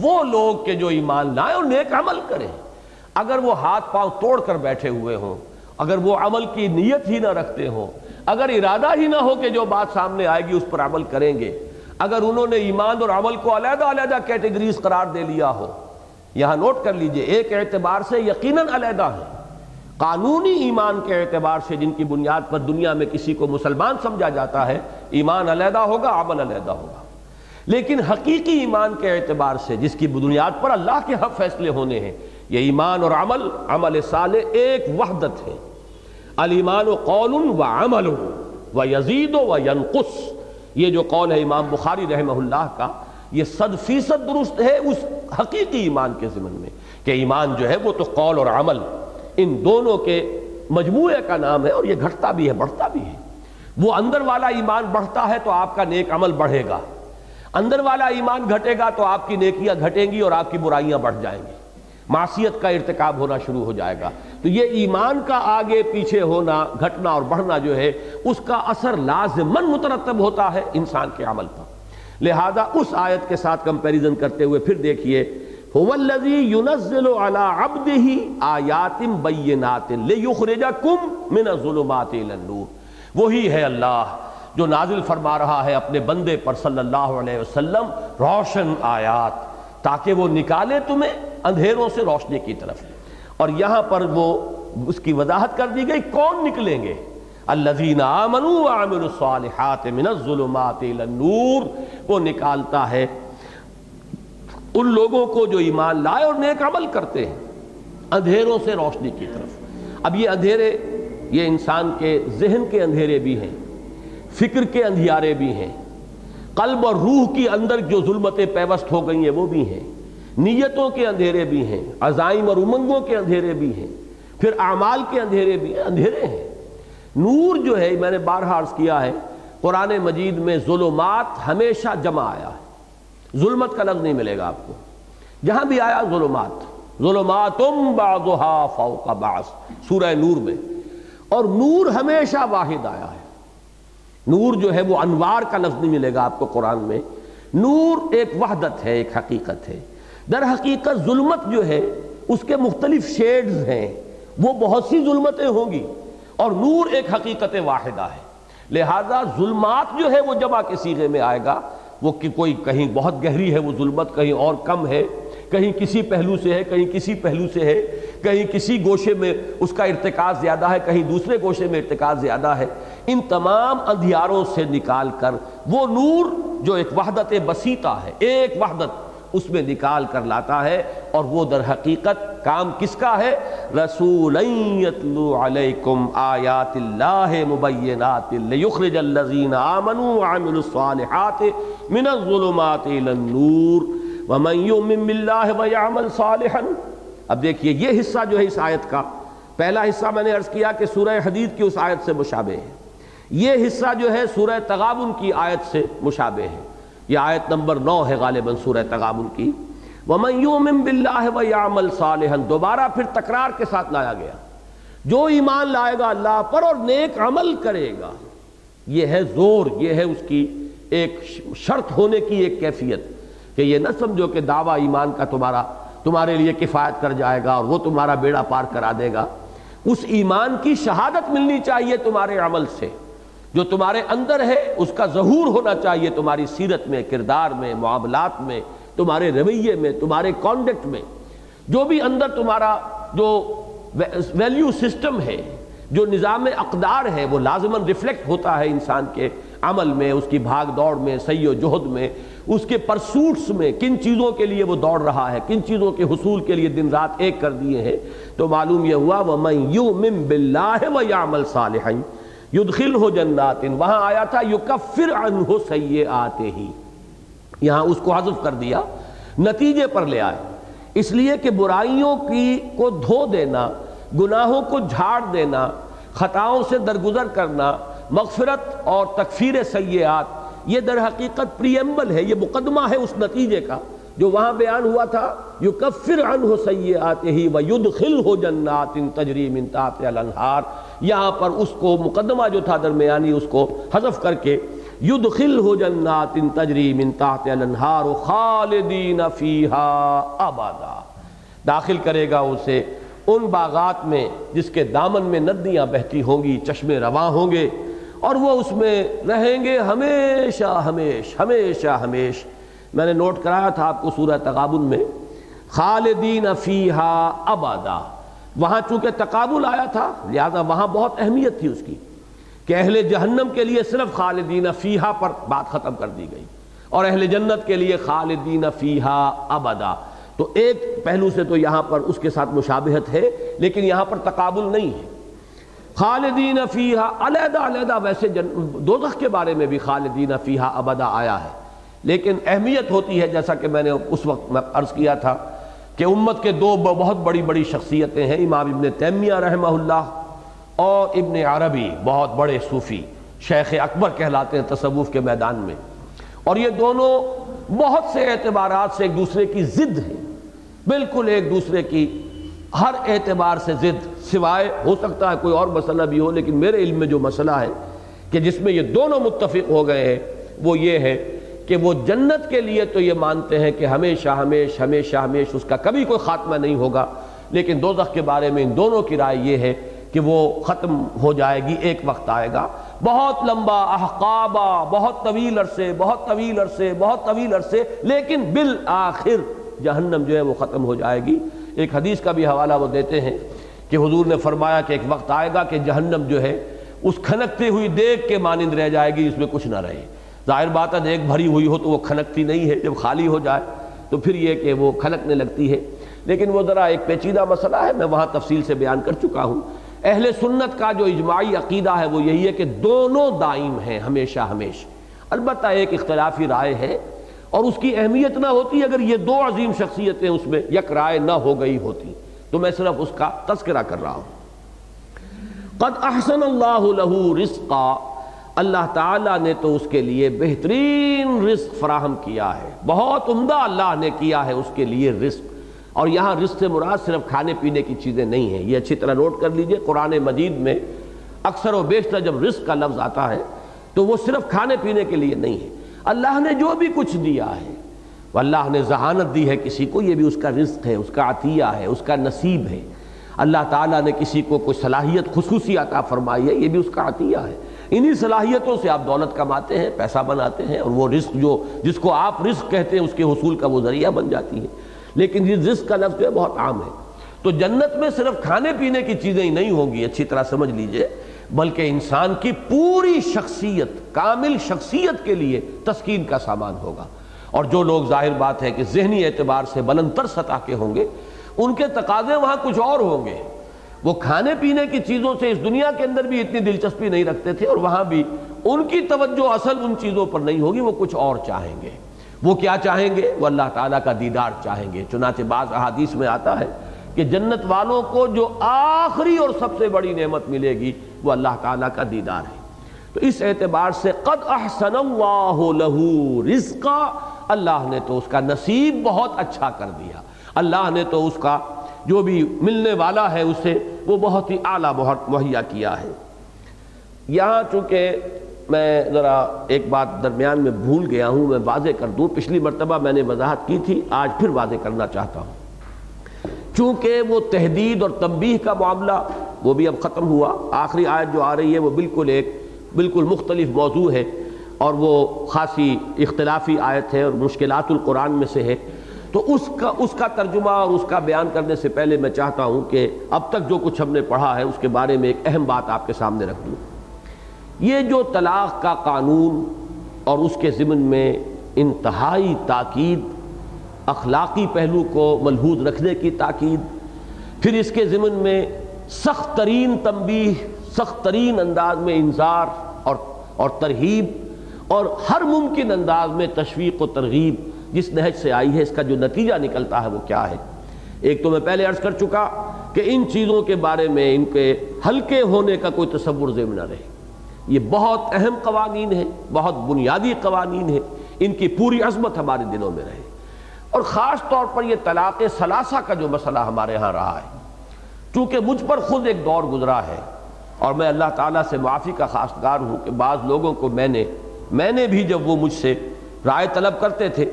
وہ لوگ کہ جو ایمان لائیں اور نیک عمل کریں۔ اگر وہ ہاتھ پاؤں توڑ کر بیٹھے ہوئے ہوں، اگر وہ عمل کی نیت ہی نہ رکھتے ہوں، اگر ارادہ ہی نہ ہو کہ جو بات سامنے آئے گی اس پر عمل کریں گے، اگر انہوں نے ایمان اور عمل کو علیحدہ علیحدہ کیٹیگریز قرار دے لیا ہو، یہاں نوٹ کر لیجئے ایک اعتبار سے یقیناً علیحدہ ہے، قانونی ایمان کے اعتبار سے جن کی بنیاد پر دنیا میں کسی کو مسلمان سمجھا جاتا ہے، ایمان علیحدہ ہوگا، عمل علیحدہ ہوگا، لیکن حقیقی ایمان کے اعتبار سے جس کی بنیاد پر اللہ کے حق فیصلے ہونے ہیں، یہ ایمان اور عمل صالح ایک وحدت ہے۔ الایمان قول وعمل ویزید وینقص، یہ جو قول ہے امام بخاری رحمہ اللہ کا، یہ 100% درست ہے اس حقیقی ایمان کے ضمن میں، کہ ایمان جو ہے وہ تو قول اور عمل ان دونوں کے مجموعے کا نام ہے، اور یہ گھٹتا بھی ہے بڑھتا بھی ہے۔ وہ اندر والا ایمان بڑھتا ہے تو آپ کا نیک عمل بڑھے گا، اندر والا ایمان گھٹے گا تو آپ کی نیکیاں گھٹیں گی اور آپ کی برائیاں بڑھ جائیں گی، معصیت کا ارتکاب ہونا شروع ہو جائے گا۔ تو یہ ایمان کا آگے پیچھے ہونا، گھٹنا اور بڑھنا جو ہے، اس کا اثر لازماً مترتب ہوتا ہے انسان کے عمل پر۔ لہذا اس آیت کے ساتھ کمپیریزن کرتے ہوئے پھر دیکھیے، هو الذی ینزل علی عبدہ آیات بینات لیخرجکم من الظلمات الی النور، وہی ہے اللہ جو نازل فرما رہا ہے اپنے بندے پر صلی اللہ علیہ وسلم روشن آیات، تاکہ وہ نکالے تمہیں اندھیروں سے روشنی کی طرف۔ اور یہاں پر وہ اس کی وضاحت کر دی گئی کون نکلیں گے، الذین آمنوا وعملوا الصالحات من الظلمات الی النور، وہ نکالتا ہے ان لوگوں کو جو ایمان لائے اور نیک عمل کرتے ہیں اندھیروں سے روشنی کی طرف۔ اب یہ اندھیرے، یہ انسان کے ذہن کے اندھیرے بھی ہیں، فکر کے اندھیارے بھی ہیں، قلب اور روح کی اندر جو ظلمتیں پیوست ہو گئی ہیں وہ بھی ہیں، نیتوں کے اندھیرے بھی ہیں، عزائم اور امنگوں کے اندھیرے بھی ہیں، پھر اعمال کے اندھیرے بھی ہیں، اندھیرے ہیں۔ نور جو ہے، میں نے بارہا عرض کیا ہے، قرآن مجید میں ظلمات ہمیشہ جمع آیا ہے، ظلمت کا لفظ نہیں ملے گا آپ کو، جہاں بھی آیا ظلمات، ظلماتم بعضها فوق بعض سورہ نور میں، اور نور ہمیشہ واحد آیا ہے۔ نور جو ہے وہ انوار کا لفظ نہیں ملے گا آپ کو قرآن میں، نور ایک وحدت ہے، ایک حقیقت ہے۔ در حقیقت ظلمت جو ہے اس کے مختلف شیڈز ہیں، وہ بہت سی ظلمتیں ہوں گی، اور نور ایک حقیقت واحدہ ہے۔ لہذا ظلمات جو ہے وہ جمع کے صیغے میں آئے گا، وہ کہ کوئی کہیں بہت گہری ہے وہ ظلمت، کہیں اور کم ہے، کہیں کسی پہلو سے ہے، کہیں کسی پہلو سے ہے، کہیں کسی گوشے میں اس کا ارتکاز زیادہ ہے، کہیں دوسرے گوشے میں ارتکاز زیادہ ہے۔ ان تمام اندھیاروں سے نکال کر وہ نور جو ایک وحدت بسیطہ ہے، ایک وحدت اس میں نکال کر لاتا ہے، اور وہ در حقیقت کام کس کا ہے؟ رسولا یتلو علیکم آیات اللہ مبینات لیخرج الذین آمنوا وعملوا الصالحات من الظلمات الی النور ومن یؤمن باللہ ویعمل صالحا۔ اب دیکھیے یہ حصہ جو ہے اس آیت کا، پہلا حصہ میں نے عرض کیا کہ سورہ حدید کی اس آیت سے مشابہ ہے، یہ حصہ جو ہے سورہ تغابن کی آیت سے مشابہ ہے، یہ آیت نمبر 9 ہے غالباً سورہ تغابن کی۔ وَمَن يُؤْمِن بِاللَّهِ وَيَعْمَلْ صَالِحًا، دوبارہ پھر تکرار کے ساتھ لایا گیا، جو ایمان لائے گا اللہ پر اور نیک عمل کرے گا، یہ ہے زور، یہ ہے اس کی ایک شرط ہونے کی ایک کیفیت، کہ یہ نہ سمجھو کہ دعویٰ ایمان کا تمہارے لیے کفایت کر جائے گا اور وہ تمہارا بیڑا پار کرا دے گا۔ اس ایمان کی شہادت ملنی چاہیے تمہارے عمل سے، جو تمہارے اندر ہے اس کا ظہور ہونا چاہیے تمہاری سیرت میں، کردار میں، معاملات میں، تمہارے رویے میں، تمہارے کانڈکٹ میں، جو بھی اندر تمہارا جو ویلیو سسٹم ہے، جو نظام اقدار ہے، وہ لازماً ریفلیکٹ ہوتا ہے انسان کے عمل میں، اس کی بھاگ دوڑ میں، سعی و جہد میں، اس کے پرسوٹس میں، کن چیزوں کے لیے وہ دوڑ رہا ہے، کن چیزوں کے حصول کے لیے دن رات ایک کر دیے ہیں۔ تو معلوم یہ ہوا وَمَن يُؤْمِن بِاللَّهِ وَيَعْمَلْ صَالِحًا يُدْخِلْهُ جَنَّاتٍ، وہاں آیا تھا يُكَفِّرْ عَنْهُ سَيِّئَاتِهِ، یہاں اس کو حذف کر دیا، نتیجے پر لے آئے، اس لیے کہ برائیوں کو دھو دینا، گناہوں کو جھاڑ دینا، خطاؤں سے درگزر کرنا، مغفرت اور تکفیر سیئات، یہ در حقیقت پریمبل ہے، یہ مقدمہ ہے اس نتیجے کا جو وہاں بیان ہوا تھا، یکفر عنہ سیئاتہ ویدخلہ جنات تجری من تحتہا الانہار، یہاں پر اس کو مقدمہ جو تھا درمیانی اس کو حذف کر کے یدخلہ جنات تجری من تحتہا الانہار خالدین فیہا ابدا، داخل کرے گا اسے ان باغات میں جس کے دامن میں ندیاں بہتی ہوں گی، چشمے رواں ہوں گے، اور وہ اس میں رہیں گے ہمیشہ ہمیشہ ہمیشہ ہمیشہ۔ میں نے نوٹ کرایا تھا آپ کو سورہ تغابن میں خالدین فیہا ابدا، وہاں چونکہ تقابل آیا تھا لہذا وہاں بہت اہمیت تھی اس کی، کہ اہل جہنم کے لیے صرف خالدین فیہا پر بات ختم کر دی گئی، اور اہل جنت کے لیے خالدین فیہا ابدا۔ تو ایک پہلو سے تو یہاں پر اس کے ساتھ مشابہت ہے، لیکن یہاں پر تقابل نہیں ہے۔ خالدین فیہا علیحدہ علیحدہ، ویسے دوزخ کے بارے میں بھی خالدین فیہا ابدا آیا ہے، لیکن اہمیت ہوتی ہے، جیسا کہ میں نے اس وقت عرض کیا تھا کہ امت کے دو بہت بڑی بڑی شخصیتیں ہیں، امام ابن تیمیہ رحمہ اللہ اور ابن عربی، بہت بڑے صوفی، شیخ اکبر کہلاتے ہیں تصوف کے میدان میں، اور یہ دونوں بہت سے اعتبارات سے ایک دوسرے کی ضد ہیں، بالکل ایک دوسرے کی ہر اعتبار سے ضد، سوائے ہو سکتا ہے کوئی اور مسئلہ بھی ہو، لیکن میرے علم میں جو مسئلہ ہے کہ جس میں یہ دونوں متفق ہو گئے ہیں وہ یہ ہے کہ وہ جنت کے لیے تو یہ مانتے ہیں کہ ہمیشہ ہمیشہ ہمیشہ ہمیشہ اس کا کبھی کوئی خاتمہ نہیں ہوگا، لیکن دوزخ کے بارے میں ان دونوں کی رائے یہ ہے کہ وہ ختم ہو جائے گی، ایک وقت آئے گا بہت لمبا احقابہ، بہت طویل عرصے بہت طویل عرصے بہت طویل عرصے، لیکن بالآخر جہنم جو ہے وہ ختم ہو جائے گی۔ ایک حدیث کا بھی حوالہ وہ دیتے ہیں کہ حضور نے فرمایا کہ ایک وقت آئے گا کہ جہنم جو ہے اس کھنکتی ہوئی دیگ کے مانند رہ جائے گی، اس میں کچھ نہ رہے۔ ظاہر بات ہے دیگ بھری ہوئی ہو تو وہ کھنکتی نہیں ہے، جب خالی ہو جائے تو پھر یہ کہ وہ کھنکنے لگتی ہے، لیکن وہ ذرا ایک پیچیدہ مسئلہ ہے، میں وہاں تفصیل سے بیان کر چکا ہوں۔ اہل سنت کا جو اجماعی عقیدہ ہے وہ یہی ہے کہ دونوں دائم ہیں ہمیشہ ہمیشہ. البتہ ایک اختلافی رائے ہے اور اس کی اہمیت نہ ہوتی اگر یہ دو عظیم شخصیتیں اس میں یک رائے نہ ہو گئی ہوتی، تو میں صرف اس کا تذکرہ کر رہا ہوں. قد احسن اللہ لہ رزقا، اللہ تعالیٰ نے تو اس کے لیے بہترین رزق فراہم کیا ہے، بہت عمدہ اللہ نے کیا ہے اس کے لیے رزق. اور یہاں رزق سے مراد صرف کھانے پینے کی چیزیں نہیں ہیں، یہ اچھی طرح نوٹ کر لیجئے. قرآن مجید میں اکثر و بیشتر جب رزق کا لفظ آتا ہے تو وہ صرف کھانے پینے کے لیے نہیں ہے. اللہ نے جو بھی کچھ دیا ہے، اللہ نے ذہانت دی ہے کسی کو، یہ بھی اس کا رزق ہے، اس کا عطیہ ہے، اس کا نصیب ہے. اللہ تعالیٰ نے کسی کو کوئی صلاحیت خصوصی عطا فرمائی ہے، یہ بھی اس کا عطیہ ہے. انہی صلاحیتوں سے آپ دولت کماتے ہیں، پیسہ بناتے ہیں، اور وہ رزق جس کو آپ رزق کہتے ہیں اس کے حصول کا وہ ذریعہ بن جاتی ہے. لیکن یہ رزق کا لفظ جو ہے بہت عام ہے. تو جنت میں صرف کھانے پینے کی چیزیں ہی نہیں ہوں گی، اچھی طرح سمجھ لیجئے، بلکہ انسان کی پوری شخصیت، کامل شخصیت کے لیے تسکین کا سامان ہوگا. اور جو لوگ ظاہر بات ہے کہ ذہنی اعتبار سے بلند تر سطح کے ہوں گے، ان کے تقاضے وہاں کچھ اور ہوں گے. وہ کھانے پینے کی چیزوں سے اس دنیا کے اندر بھی اتنی دلچسپی نہیں رکھتے تھے، اور وہاں بھی ان کی توجہ اصل ان چیزوں پر نہیں ہوگی، وہ کچھ اور چاہیں گے. وہ کیا چاہیں گے؟ وہ اللہ تعالیٰ کا دیدار چاہیں گے. چنانچہ بعض احادیث میں آتا ہے کہ جنت والوں کو جو آخری اور سب سے بڑی نعمت ملے گی وہ اللہ تعالیٰ کا دیدار ہے. تو اس اعتبار سے قد احسن اللہ لہ رزقا، اللہ نے تو اس کا نصیب بہت اچھا کر دیا. اللہ نے تو اس کا جو بھی ملنے والا ہے اسے وہ بہت ہی اعلیٰ مہیا کیا ہے. یہاں چونکہ میں ذرا ایک بات درمیان میں بھول گیا ہوں، میں واضح کر دوں. پچھلی مرتبہ میں نے وضاحت کی تھی، آج پھر واضح کرنا چاہتا ہوں. چونکہ وہ تحدید اور تنبیہ کا معاملہ وہ بھی اب ختم ہوا. آخری آیت جو آ رہی ہے وہ بالکل مختلف موضوع ہے، اور وہ خاصی اختلافی آیت ہے اور مشکلات القرآن میں سے ہے. تو اس کا ترجمہ اور اس کا بیان کرنے سے پہلے میں چاہتا ہوں کہ اب تک جو کچھ ہم نے پڑھا ہے اس کے بارے میں ایک اہم بات آپ کے سامنے رکھ دوں. یہ جو طلاق کا قانون اور اس کے ضمن میں انتہائی تاکید، اخلاقی پہلو کو ملحوظ رکھنے کی تاکید، پھر اس کے ضمن میں سخت ترین تنبیہ، سخت ترین انداز میں انذار اور ترہیب، اور ہر ممکن انداز میں تشویق و ترغیب جس نہج سے آئی ہے، اس کا جو نتیجہ نکلتا ہے وہ کیا ہے. ایک تو میں پہلے عرض کر چکا کہ ان چیزوں کے بارے میں ان کے ہلکے ہونے کا کوئی تصور ذہن نہ رہے. یہ بہت اہم قوانین ہیں، بہت بنیادی قوانین ہیں، ان کی پوری عظمت ہمارے دلوں میں رہے. اور خاص طور پر یہ طلاق ثلاثہ کا جو مسئلہ ہمارے ہاں رہا ہے، چونکہ مجھ پر خود ایک دور گزرا ہے اور میں اللہ تعالیٰ سے معافی کا خواستگار ہوں کہ بعض لوگوں کو میں نے بھی جب وہ مجھ سے رائے طلب کرتے تھے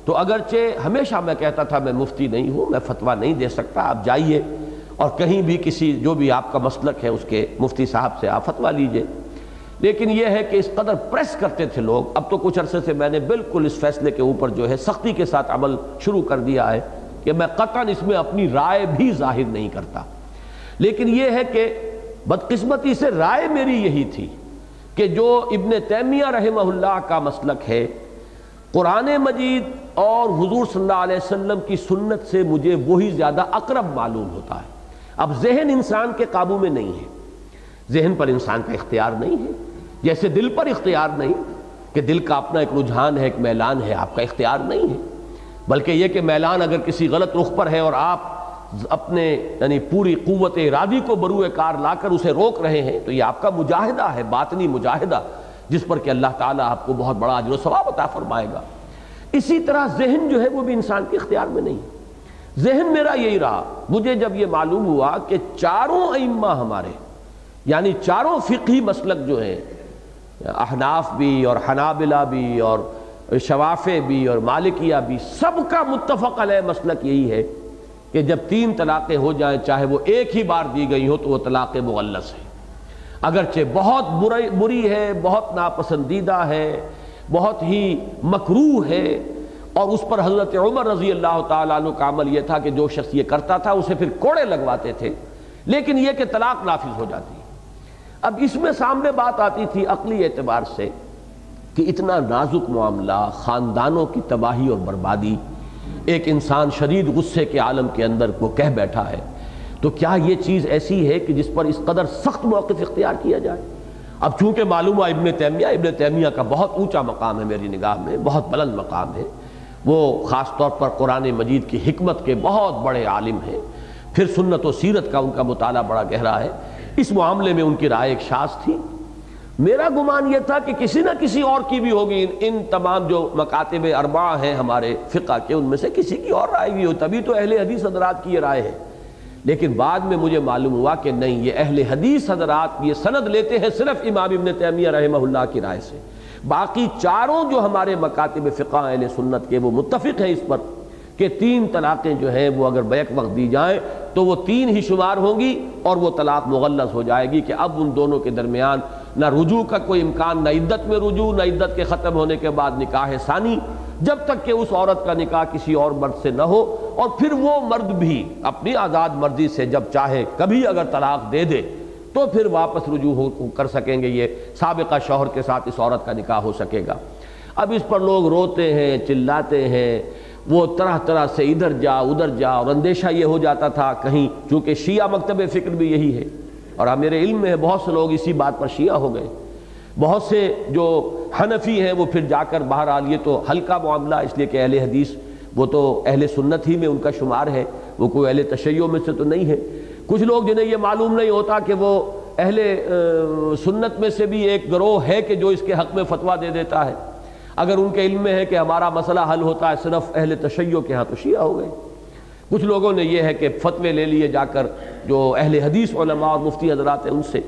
تو اگرچہ ہمیشہ میں کہتا تھا میں مفتی نہیں ہوں، میں فتویٰ نہیں دے سکتا، آپ جائیے اور کہیں بھی کسی جو بھی آپ کا مسلک ہے اس کے مفتی صاحب سے آپ فتویٰ لیجئے. لیکن یہ ہے کہ اس قدر پریس کرتے تھے لوگ. اب تو کچھ عرصے سے میں نے بالکل اس فیصلے کے اوپر جو ہے سختی کے ساتھ عمل شروع کر دیا ہے کہ میں قطعاً اس میں اپنی رائے بھی ظاہر نہیں کرتا. لیکن یہ ہے کہ بدقسمتی سے رائے میری یہی تھی کہ جو ابن تیمیہ رحمہ اللہ کا مسلک ہے، قرآن مجید اور حضور صلی اللہ علیہ وسلم کی سنت سے مجھے وہی زیادہ اقرب معلوم ہوتا ہے. اب ذہن انسان کے قابو میں نہیں ہے، ذہن پر انسان کا اختیار نہیں ہے، جیسے دل پر اختیار نہیں کہ دل کا اپنا ایک رجحان ہے، ایک میلان ہے، آپ کا اختیار نہیں ہے. بلکہ یہ کہ میلان اگر کسی غلط رخ پر ہے اور آپ اپنے یعنی پوری قوت ارادی کو بروئے کار لا کر اسے روک رہے ہیں تو یہ آپ کا مجاہدہ ہے، باطنی مجاہدہ، جس پر کہ اللہ تعالیٰ آپ کو بہت بڑا اجر و ثواب عطا فرمائے گا. اسی طرح ذہن جو ہے وہ بھی انسان کے اختیار میں نہیں. ذہن میرا یہی رہا. مجھے جب یہ معلوم ہوا کہ چاروں ائمہ ہمارے یعنی چاروں فقہی مسلک جو ہیں، احناف بھی اور حنابلہ بھی اور شوافع بھی اور مالکیہ بھی، سب کا متفق علیہ مسلک یہی ہے کہ جب 3 طلاقیں ہو جائیں، چاہے وہ ایک ہی بار دی گئی ہو، تو وہ طلاق مغلظ ہے. اگرچہ بہت بری ہے، بہت ناپسندیدہ ہے، بہت ہی مکروہ ہے، اور اس پر حضرت عمر رضی اللہ تعالیٰ عنہ کا عمل یہ تھا کہ جو شخص یہ کرتا تھا اسے پھر کوڑے لگواتے تھے. لیکن یہ کہ طلاق نافذ ہو جاتی. اب اس میں سامنے بات آتی تھی عقلی اعتبار سے کہ اتنا نازک معاملہ، خاندانوں کی تباہی اور بربادی، ایک انسان شدید غصے کے عالم کے اندر وہ کہہ بیٹھا ہے، تو کیا یہ چیز ایسی ہے کہ جس پر اس قدر سخت موقف اختیار کیا جائے؟ اب چونکہ معلوم ہوا ابن تیمیہ کا بہت اونچا مقام ہے میری نگاہ میں، بہت بلند مقام ہے، وہ خاص طور پر قرآن مجید کی حکمت کے بہت بڑے عالم ہیں، پھر سنت و سیرت کا ان کا مطالعہ بڑا گہرا ہے، اس معاملے میں ان کی رائے ایک شاذ تھی۔ میرا گمان یہ تھا کہ کسی نہ کسی اور کی بھی ہوگی، ان تمام جو مکاتب اربعہ ہیں ہمارے فقہ کے، ان میں سے کسی کی اور رائے بھی ہو، تبھی تو اہل حدیث حضرات کی یہ رائے ہے۔ لیکن بعد میں مجھے معلوم ہوا کہ نہیں، یہ اہل حدیث حضرات یہ سند لیتے ہیں صرف امام ابن تیمیہ رحمہ اللہ کی رائے سے، باقی چاروں جو ہمارے مکاتب فقہ اہل سنت کے وہ متفق ہیں اس پر کہ 3 طلاقیں جو ہیں وہ اگر بیک وقت دی جائیں تو وہ 3 ہی شمار ہوں گی، اور وہ طلاق مغلظ ہو جائے گی کہ اب ان دونوں کے درمیان نہ رجوع کا کوئی امکان، نہ عدت میں رجوع، نہ عدت کے ختم ہونے کے بعد نکاح ثانی، جب تک کہ اس عورت کا نکاح کسی اور مرد سے نہ ہو، اور پھر وہ مرد بھی اپنی آزاد مرضی سے جب چاہے کبھی اگر طلاق دے دے تو پھر واپس رجوع کر سکیں گے، یہ سابقہ شوہر کے ساتھ اس عورت کا نکاح ہو سکے گا۔ اب اس پر لوگ روتے ہیں، چلاتے ہیں، وہ طرح طرح سے ادھر جا ادھر جا، اور اندیشہ یہ ہو جاتا تھا کہیں، چونکہ شیعہ مکتب فکر بھی یہی ہے، اور میرے علم میں ہے بہت سے لوگ اسی بات پر شیعہ ہو گئے، بہت سے جو حنفی ہیں وہ پھر جا کر بہرحال یہ تو ہلکا معاملہ، اس لیے کہ اہل حدیث وہ تو اہل سنت ہی میں ان کا شمار ہے، وہ کوئی اہل تشیع میں سے تو نہیں ہے۔ کچھ لوگ جنہیں یہ معلوم نہیں ہوتا کہ وہ اہل سنت میں سے بھی ایک گروہ ہے کہ جو اس کے حق میں فتویٰ دے دیتا ہے، اگر ان کے علم میں ہے کہ ہمارا مسئلہ حل ہوتا ہے صرف اہل تشیع کے ہاں، تو شیعہ ہو گئے۔ کچھ لوگوں نے یہ ہے کہ فتوے لے لیے جا کر جو اہل حدیث علماء اور مفتی حضرات ہیں ان سے۔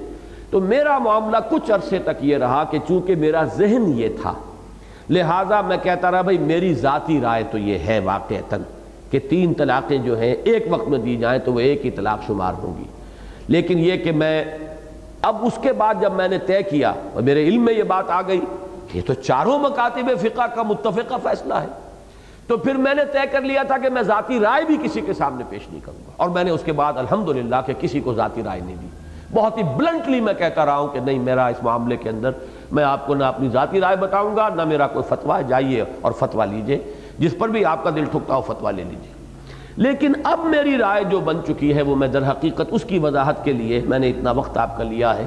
تو میرا معاملہ کچھ عرصے تک یہ رہا کہ چونکہ میرا ذہن یہ تھا، لہٰذا میں کہتا رہا بھائی میری ذاتی رائے تو یہ ہے واقعتاً کہ 3 طلاقیں جو ہیں ایک وقت میں دی جائیں تو وہ ایک ہی طلاق شمار ہوں گی، لیکن یہ کہ میں اب اس کے بعد جب میں نے طے کیا اور میرے علم میں یہ بات آ گئی کہ یہ تو چاروں مکاتب فقہ کا متفقہ فیصلہ ہے، تو پھر میں نے طے کر لیا تھا کہ میں ذاتی رائے بھی کسی کے سامنے پیش نہیں کروں گا، اور میں نے اس کے بعد الحمدللہ کہ کسی کو ذاتی رائے نہیں دی، بہت ہی بلنٹلی میں کہتا رہا ہوں کہ نہیں، میرا اس معاملے کے اندر میں آپ کو نہ اپنی ذاتی رائے بتاؤں گا، نہ میرا کوئی فتویٰ ہے، جائیے اور فتویٰ لیجئے، جس پر بھی آپ کا دل ٹھکتا ہو فتویٰ لے لیجئے۔ لیکن اب میری رائے جو بن چکی ہے وہ میں در حقیقت اس کی وضاحت کے لیے میں نے اتنا وقت آپ کا لیا ہے،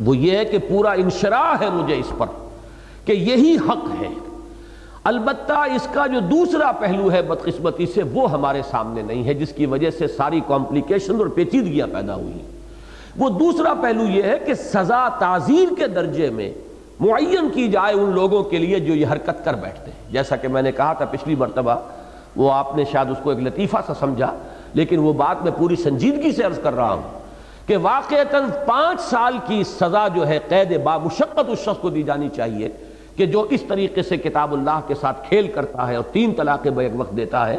وہ یہ ہے کہ پورا انشراح ہے مجھے اس پر کہ یہی حق ہے، البتہ اس کا جو دوسرا پہلو ہے بدقسمتی سے وہ ہمارے سامنے نہیں ہے، جس کی وجہ سے ساری کمپلیکیشن اور پیچیدگیاں پیدا ہوئی ہیں۔ وہ دوسرا پہلو یہ ہے کہ سزا تعزیر کے درجے میں معین کی جائے ان لوگوں کے لیے جو یہ حرکت کر بیٹھتے ہیں، جیسا کہ میں نے کہا تھا پچھلی مرتبہ، وہ آپ نے شاید اس کو ایک لطیفہ سا سمجھا، لیکن وہ بات میں پوری سنجیدگی سے عرض کر رہا ہوں کہ واقعتاً 5 سال کی سزا جو ہے قید بامشقت اس شخص کو دی جانی چاہیے کہ جو اس طریقے سے کتاب اللہ کے ساتھ کھیل کرتا ہے اور 3 طلاقیں بیک وقت دیتا ہے۔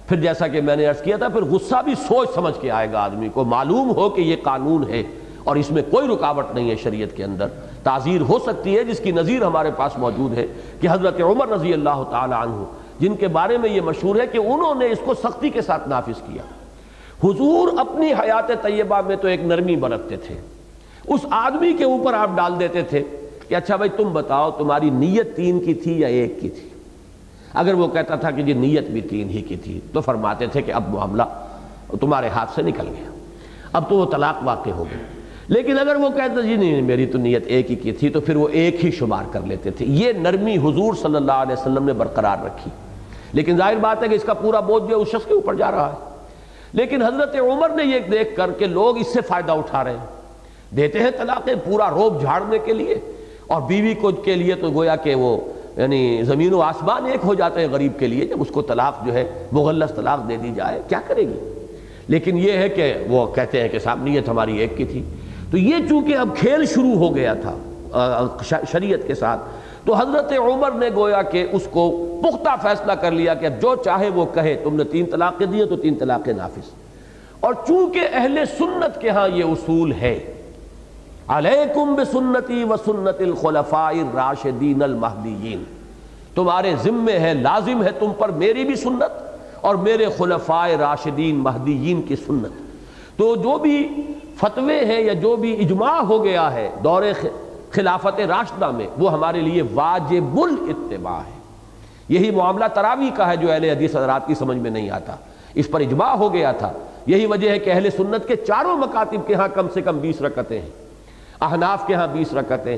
پھر جیسا کہ میں نے عرض کیا تھا، پھر غصہ بھی سوچ سمجھ کے آئے گا آدمی کو، معلوم ہو کہ یہ قانون ہے اور اس میں کوئی رکاوٹ نہیں ہے، شریعت کے اندر تعزیر ہو سکتی ہے، جس کی نظیر ہمارے پاس موجود ہے کہ حضرت عمر رضی اللہ تعالی عنہ، جن کے بارے میں یہ مشہور ہے کہ انہوں نے اس کو سختی کے ساتھ نافذ کیا۔ حضور اپنی حیات طیبہ میں تو ایک نرمی برتتے تھے، اس آدمی کے اوپر آپ ڈال دیتے تھے کہ اچھا بھائی تم بتاؤ تمہاری نیت 3 کی تھی یا 1 کی تھی؟ اگر وہ کہتا تھا کہ جی نیت بھی 3 ہی کی تھی تو فرماتے تھے کہ اب معاملہ تمہارے ہاتھ سے نکل گیا، اب تو وہ طلاق واقع ہو گئی۔ لیکن اگر وہ کہتا جی نہیں میری تو نیت 1 ہی کی تھی تو پھر وہ 1 ہی شمار کر لیتے تھے۔ یہ نرمی حضور صلی اللہ علیہ وسلم نے برقرار رکھی، لیکن ظاہر بات ہے کہ اس کا پورا بوجھ جو ہے اس شخص کے اوپر جا رہا ہے۔ لیکن حضرت عمر نے یہ دیکھ کر کہ لوگ اس سے فائدہ اٹھا رہے ہیں، دیتے ہیں طلاقیں پورا روب جھاڑنے کے لیے، اور بیوی کو کے لیے تو گویا کہ وہ یعنی زمین و آسمان ایک ہو جاتے ہیں غریب کے لیے جب اس کو طلاق جو ہے مغلظ طلاق دے دی جائے، کیا کرے گی؟ لیکن یہ ہے کہ وہ کہتے ہیں کہ صاحب نیت ہماری 1 کی تھی۔ تو یہ چونکہ اب کھیل شروع ہو گیا تھا شریعت کے ساتھ، تو حضرت عمر نے گویا کہ اس کو پختہ فیصلہ کر لیا کہ اب جو چاہے وہ کہے، تم نے 3 طلاقیں دی تو 3 طلاقیں نافذ۔ اور چونکہ اہل سنت کے ہاں یہ اصول ہے، علیکم بسنتی وسنت الخلفاء الراشدین المہدیین، تمہارے ذمے ہے، لازم ہے تم پر میری بھی سنت اور میرے خلفاء راشدین مہدیین کی سنت۔ تو جو بھی فتوے ہیں یا جو بھی اجماع ہو گیا ہے دور خلافت راشدہ میں، وہ ہمارے لیے واجب الاتباع ہے۔ یہی معاملہ تراویح کا ہے جو اہل حدیث حضرات کی سمجھ میں نہیں آتا، اس پر اجماع ہو گیا تھا یہی وجہ ہے کہ اہل سنت کے چاروں مکاتب کے ہاں کم سے کم 20 رکعتیں ہیں، احناف کے ہاں 20 رکعتیں،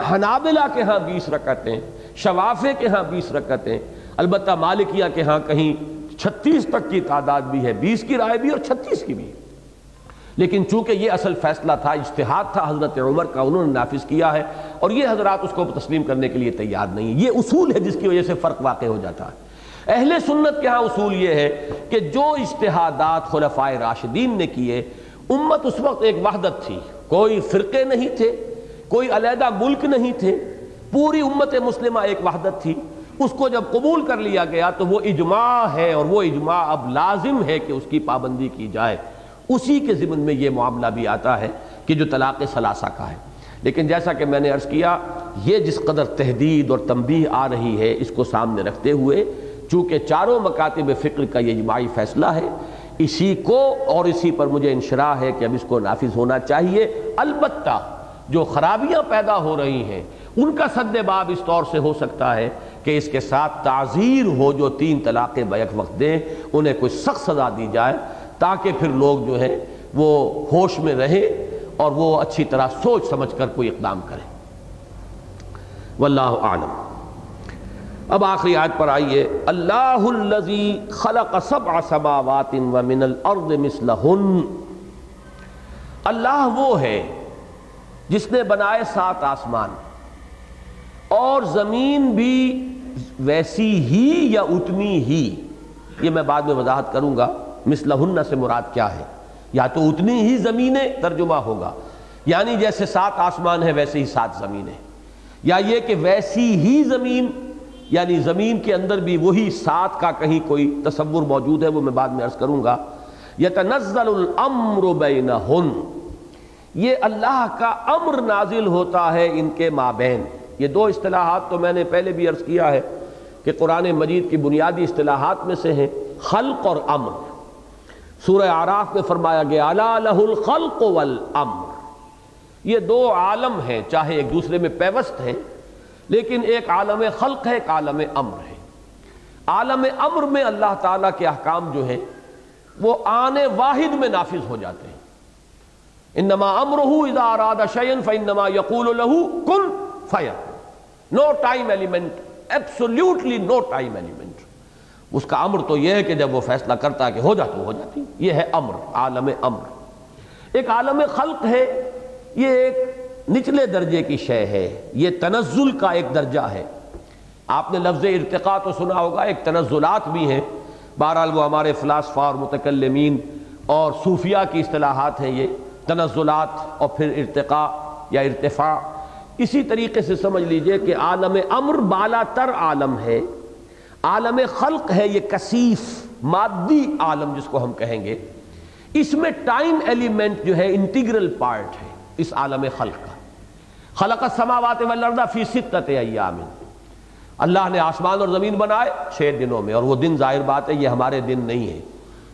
حنابلہ کے ہاں 20 رکعتیں، شوافع کے ہاں 20 رکعتیں، البتہ مالکیہ کے ہاں کہیں 36 تک کی تعداد بھی ہے، 20 کی رائے بھی اور 36 کی بھی۔ لیکن چونکہ یہ اصل فیصلہ تھا، اجتہاد تھا حضرت عمر کا، انہوں نے نافذ کیا ہے، اور یہ حضرات اس کو تسلیم کرنے کے لیے تیار نہیں ہیں۔ یہ اصول ہے جس کی وجہ سے فرق واقع ہو جاتا ہے۔ اہل سنت کے ہاں اصول یہ ہے کہ جو اجتہادات خلفائے راشدین نے کیے، امت اس وقت ایک وحدت تھی، کوئی فرقے نہیں تھے، کوئی علیحدہ ملک نہیں تھے، پوری امت مسلمہ ایک وحدت تھی۔ اس کو جب قبول کر لیا گیا تو وہ اجماع ہے، اور وہ اجماع اب لازم ہے کہ اس کی پابندی کی جائے۔ اسی کے ضمن میں یہ معاملہ بھی آتا ہے کہ جو طلاق ثلاثہ کا ہے۔ لیکن جیسا کہ میں نے عرض کیا، یہ جس قدر تحدید اور تنبیہ آ رہی ہے، اس کو سامنے رکھتے ہوئے چونکہ چاروں مکاتب فکر کا یہ اجماعی فیصلہ ہے، اسی کو اور اسی پر مجھے انشراح ہے کہ اب اس کو نافذ ہونا چاہیے۔ البتہ جو خرابیاں پیدا ہو رہی ہیں ان کا سد باب اس طور سے ہو سکتا ہے کہ اس کے ساتھ تعزیر ہو، جو 3 طلاقیں بیک وقت دیں انہیں کوئی سخت سزا دی جائے، تاکہ پھر لوگ جو ہے وہ ہوش میں رہیں اور وہ اچھی طرح سوچ سمجھ کر کوئی اقدام کریں۔ واللہ اعلم۔ اب آخری آیت پر آئیے، اللہ الذی خلق 7 سماوات ومن الارض مثلہن۔ اللہ وہ ہے جس نے بنائے 7 آسمان اور زمین بھی ویسی ہی یا اتنی ہی، یہ میں بعد میں وضاحت کروں گا مثلہن سے مراد کیا ہے۔ یا تو اتنی ہی زمینیں ترجمہ ہوگا، یعنی جیسے 7 آسمان ہیں ویسے ہی 7 زمینیں، یا یہ کہ ویسی ہی زمین، یعنی زمین کے اندر بھی وہی 7 کا کہیں کوئی تصور موجود ہے، وہ میں بعد میں عرض کروں گا۔ یتنزل الامر بینہن، یہ اللہ کا امر نازل ہوتا ہے ان کے مابین۔ یہ 2 اصطلاحات تو میں نے پہلے بھی عرض کیا ہے کہ قرآن مجید کی بنیادی اصطلاحات میں سے ہیں خلق اور امر۔ سورہ اعراف میں فرمایا گیا الا لہ الخلق والامر۔ یہ 2 عالم ہیں، چاہے ایک دوسرے میں پیوست ہیں، لیکن ایک عالم خلق ہے، ایک عالم امر ہے۔ عالم امر میں اللہ تعالیٰ کے احکام جو ہیں وہ آن واحد میں نافذ ہو جاتے ہیں۔ انما امرہ اذا اراد شیئا فانما یقول له کن فیکون۔ نو ٹائم ایلیمنٹ، ایبسولوٹلی نو ٹائم ایلیمنٹ۔ اس کا امر تو یہ ہے کہ جب وہ فیصلہ کرتا ہے کہ ہو جاتا ہو جاتی، یہ ہے امر، عالم امر۔ ایک عالم خلق ہے، یہ ایک نچلے درجے کی شے ہے، یہ تنزل کا ایک درجہ ہے۔ آپ نے لفظ ارتقاء تو سنا ہوگا، ایک تنزلات بھی ہیں، بہرحال وہ ہمارے فلاسفہ اور متکلمین اور صوفیہ کی اصطلاحات ہیں، یہ تنزلات اور پھر ارتقاء یا ارتفاع۔ اسی طریقے سے سمجھ لیجئے کہ عالم امر بالا تر عالم ہے، عالم خلق ہے یہ کثیف مادی عالم جس کو ہم کہیں گے، اس میں ٹائم ایلیمنٹ جو ہے انٹیگرل پارٹ ہے اس عالم خلق کا۔ خلق السماوات والارض فی 6 ایام، اللہ نے آسمان اور زمین بنائے 6 دنوں میں، اور وہ دن ظاہر بات ہے یہ ہمارے دن نہیں ہے،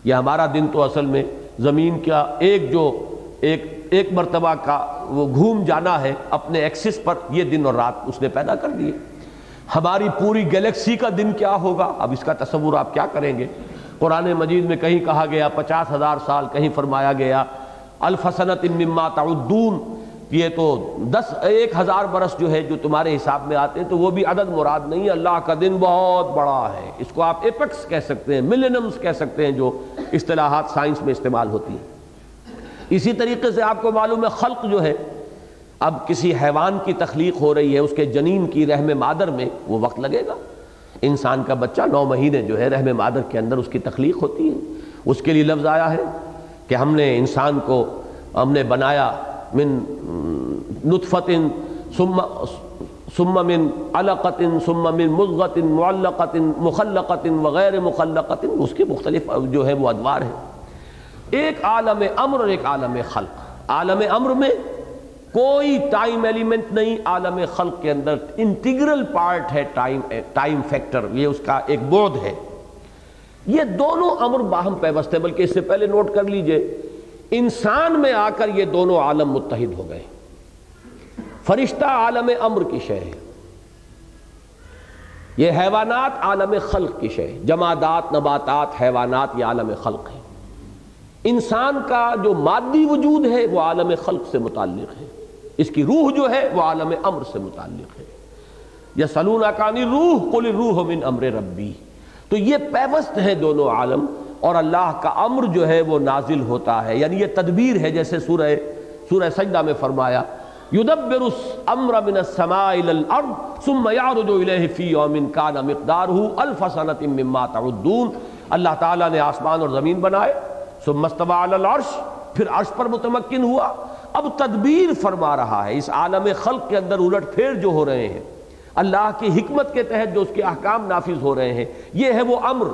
یہ ہمارا دن تو اصل میں زمین کا ایک مرتبہ کا وہ گھوم جانا ہے اپنے ایکسس پر، یہ دن اور رات اس نے پیدا کر دیے۔ ہماری پوری گیلیکسی کا دن کیا ہوگا، اب اس کا تصور آپ کیا کریں گے۔ قرآن مجید میں کہیں کہا گیا 50,000 سال، کہیں فرمایا گیا الف سنۃ مما تعدون، یہ تو 1,000 برس جو ہے جو تمہارے حساب میں آتے ہیں، تو وہ بھی عدد مراد نہیں ہے، اللہ کا دن بہت بڑا ہے۔ اس کو آپ ایپکس کہہ سکتے ہیں، ملینمز کہہ سکتے ہیں، جو اصطلاحات سائنس میں استعمال ہوتی ہیں۔ اسی طریقے سے آپ کو معلوم ہے خلق جو ہے، اب کسی حیوان کی تخلیق ہو رہی ہے، اس کے جنین کی رحم مادر میں وہ وقت لگے گا۔ انسان کا بچہ 9 مہینے جو ہے رحم مادر کے اندر اس کی تخلیق ہوتی ہے، اس کے لیے لفظ آیا ہے کہ ہم نے انسان کو بنایا من نطفۃ ثم من علقۃ ثم من مضغۃ معلقۃ مخلقۃ وغیر مخلقۃ، اس کے مختلف جو ہے وہ ادوار ہیں۔ ایک عالم امر اور ایک عالم خلق۔ عالم امر میں کوئی ٹائم ایلیمنٹ نہیں، عالم خلق کے اندر انٹیگرل پارٹ ہے ٹائم فیکٹر، یہ اس کا ایک بعد ہے۔ یہ دونوں امر باہم پیوست ہے، بلکہ اس سے پہلے نوٹ کر لیجئے انسان میں آ کر یہ دونوں عالم متحد ہو گئے۔ فرشتہ عالم امر کی شے ہے، یہ حیوانات عالم خلق کی شے ہے، جمادات، نباتات، حیوانات یہ عالم خلق ہے۔ انسان کا جو مادی وجود ہے وہ عالم خلق سے متعلق ہے، اس کی روح جو ہے وہ عالم امر سے متعلق ہے۔ یسألونک عن الروح قل الروح من امر ربی، تو یہ پیوست ہے دونوں عالم، اور اللہ کا امر جو ہے وہ نازل ہوتا ہے، یعنی یہ تدبیر ہے، جیسے سورہ سجدہ میں فرمایا یدبر الامر من السماء الى الارض ثم يعرج الیہ فی یوم کان مقدارہ الف سنۃ مما تعدون۔ اللہ تعالیٰ نے آسمان اور زمین بنائے، ثم استوى علی العرش، پھر عرش پر متمکن ہوا۔ اب تدبیر فرما رہا ہے، اس عالم خلق کے اندر الٹ پھیر جو ہو رہے ہیں، اللہ کی حکمت کے تحت جو اس کے احکام نافذ ہو رہے ہیں، یہ ہے وہ امر،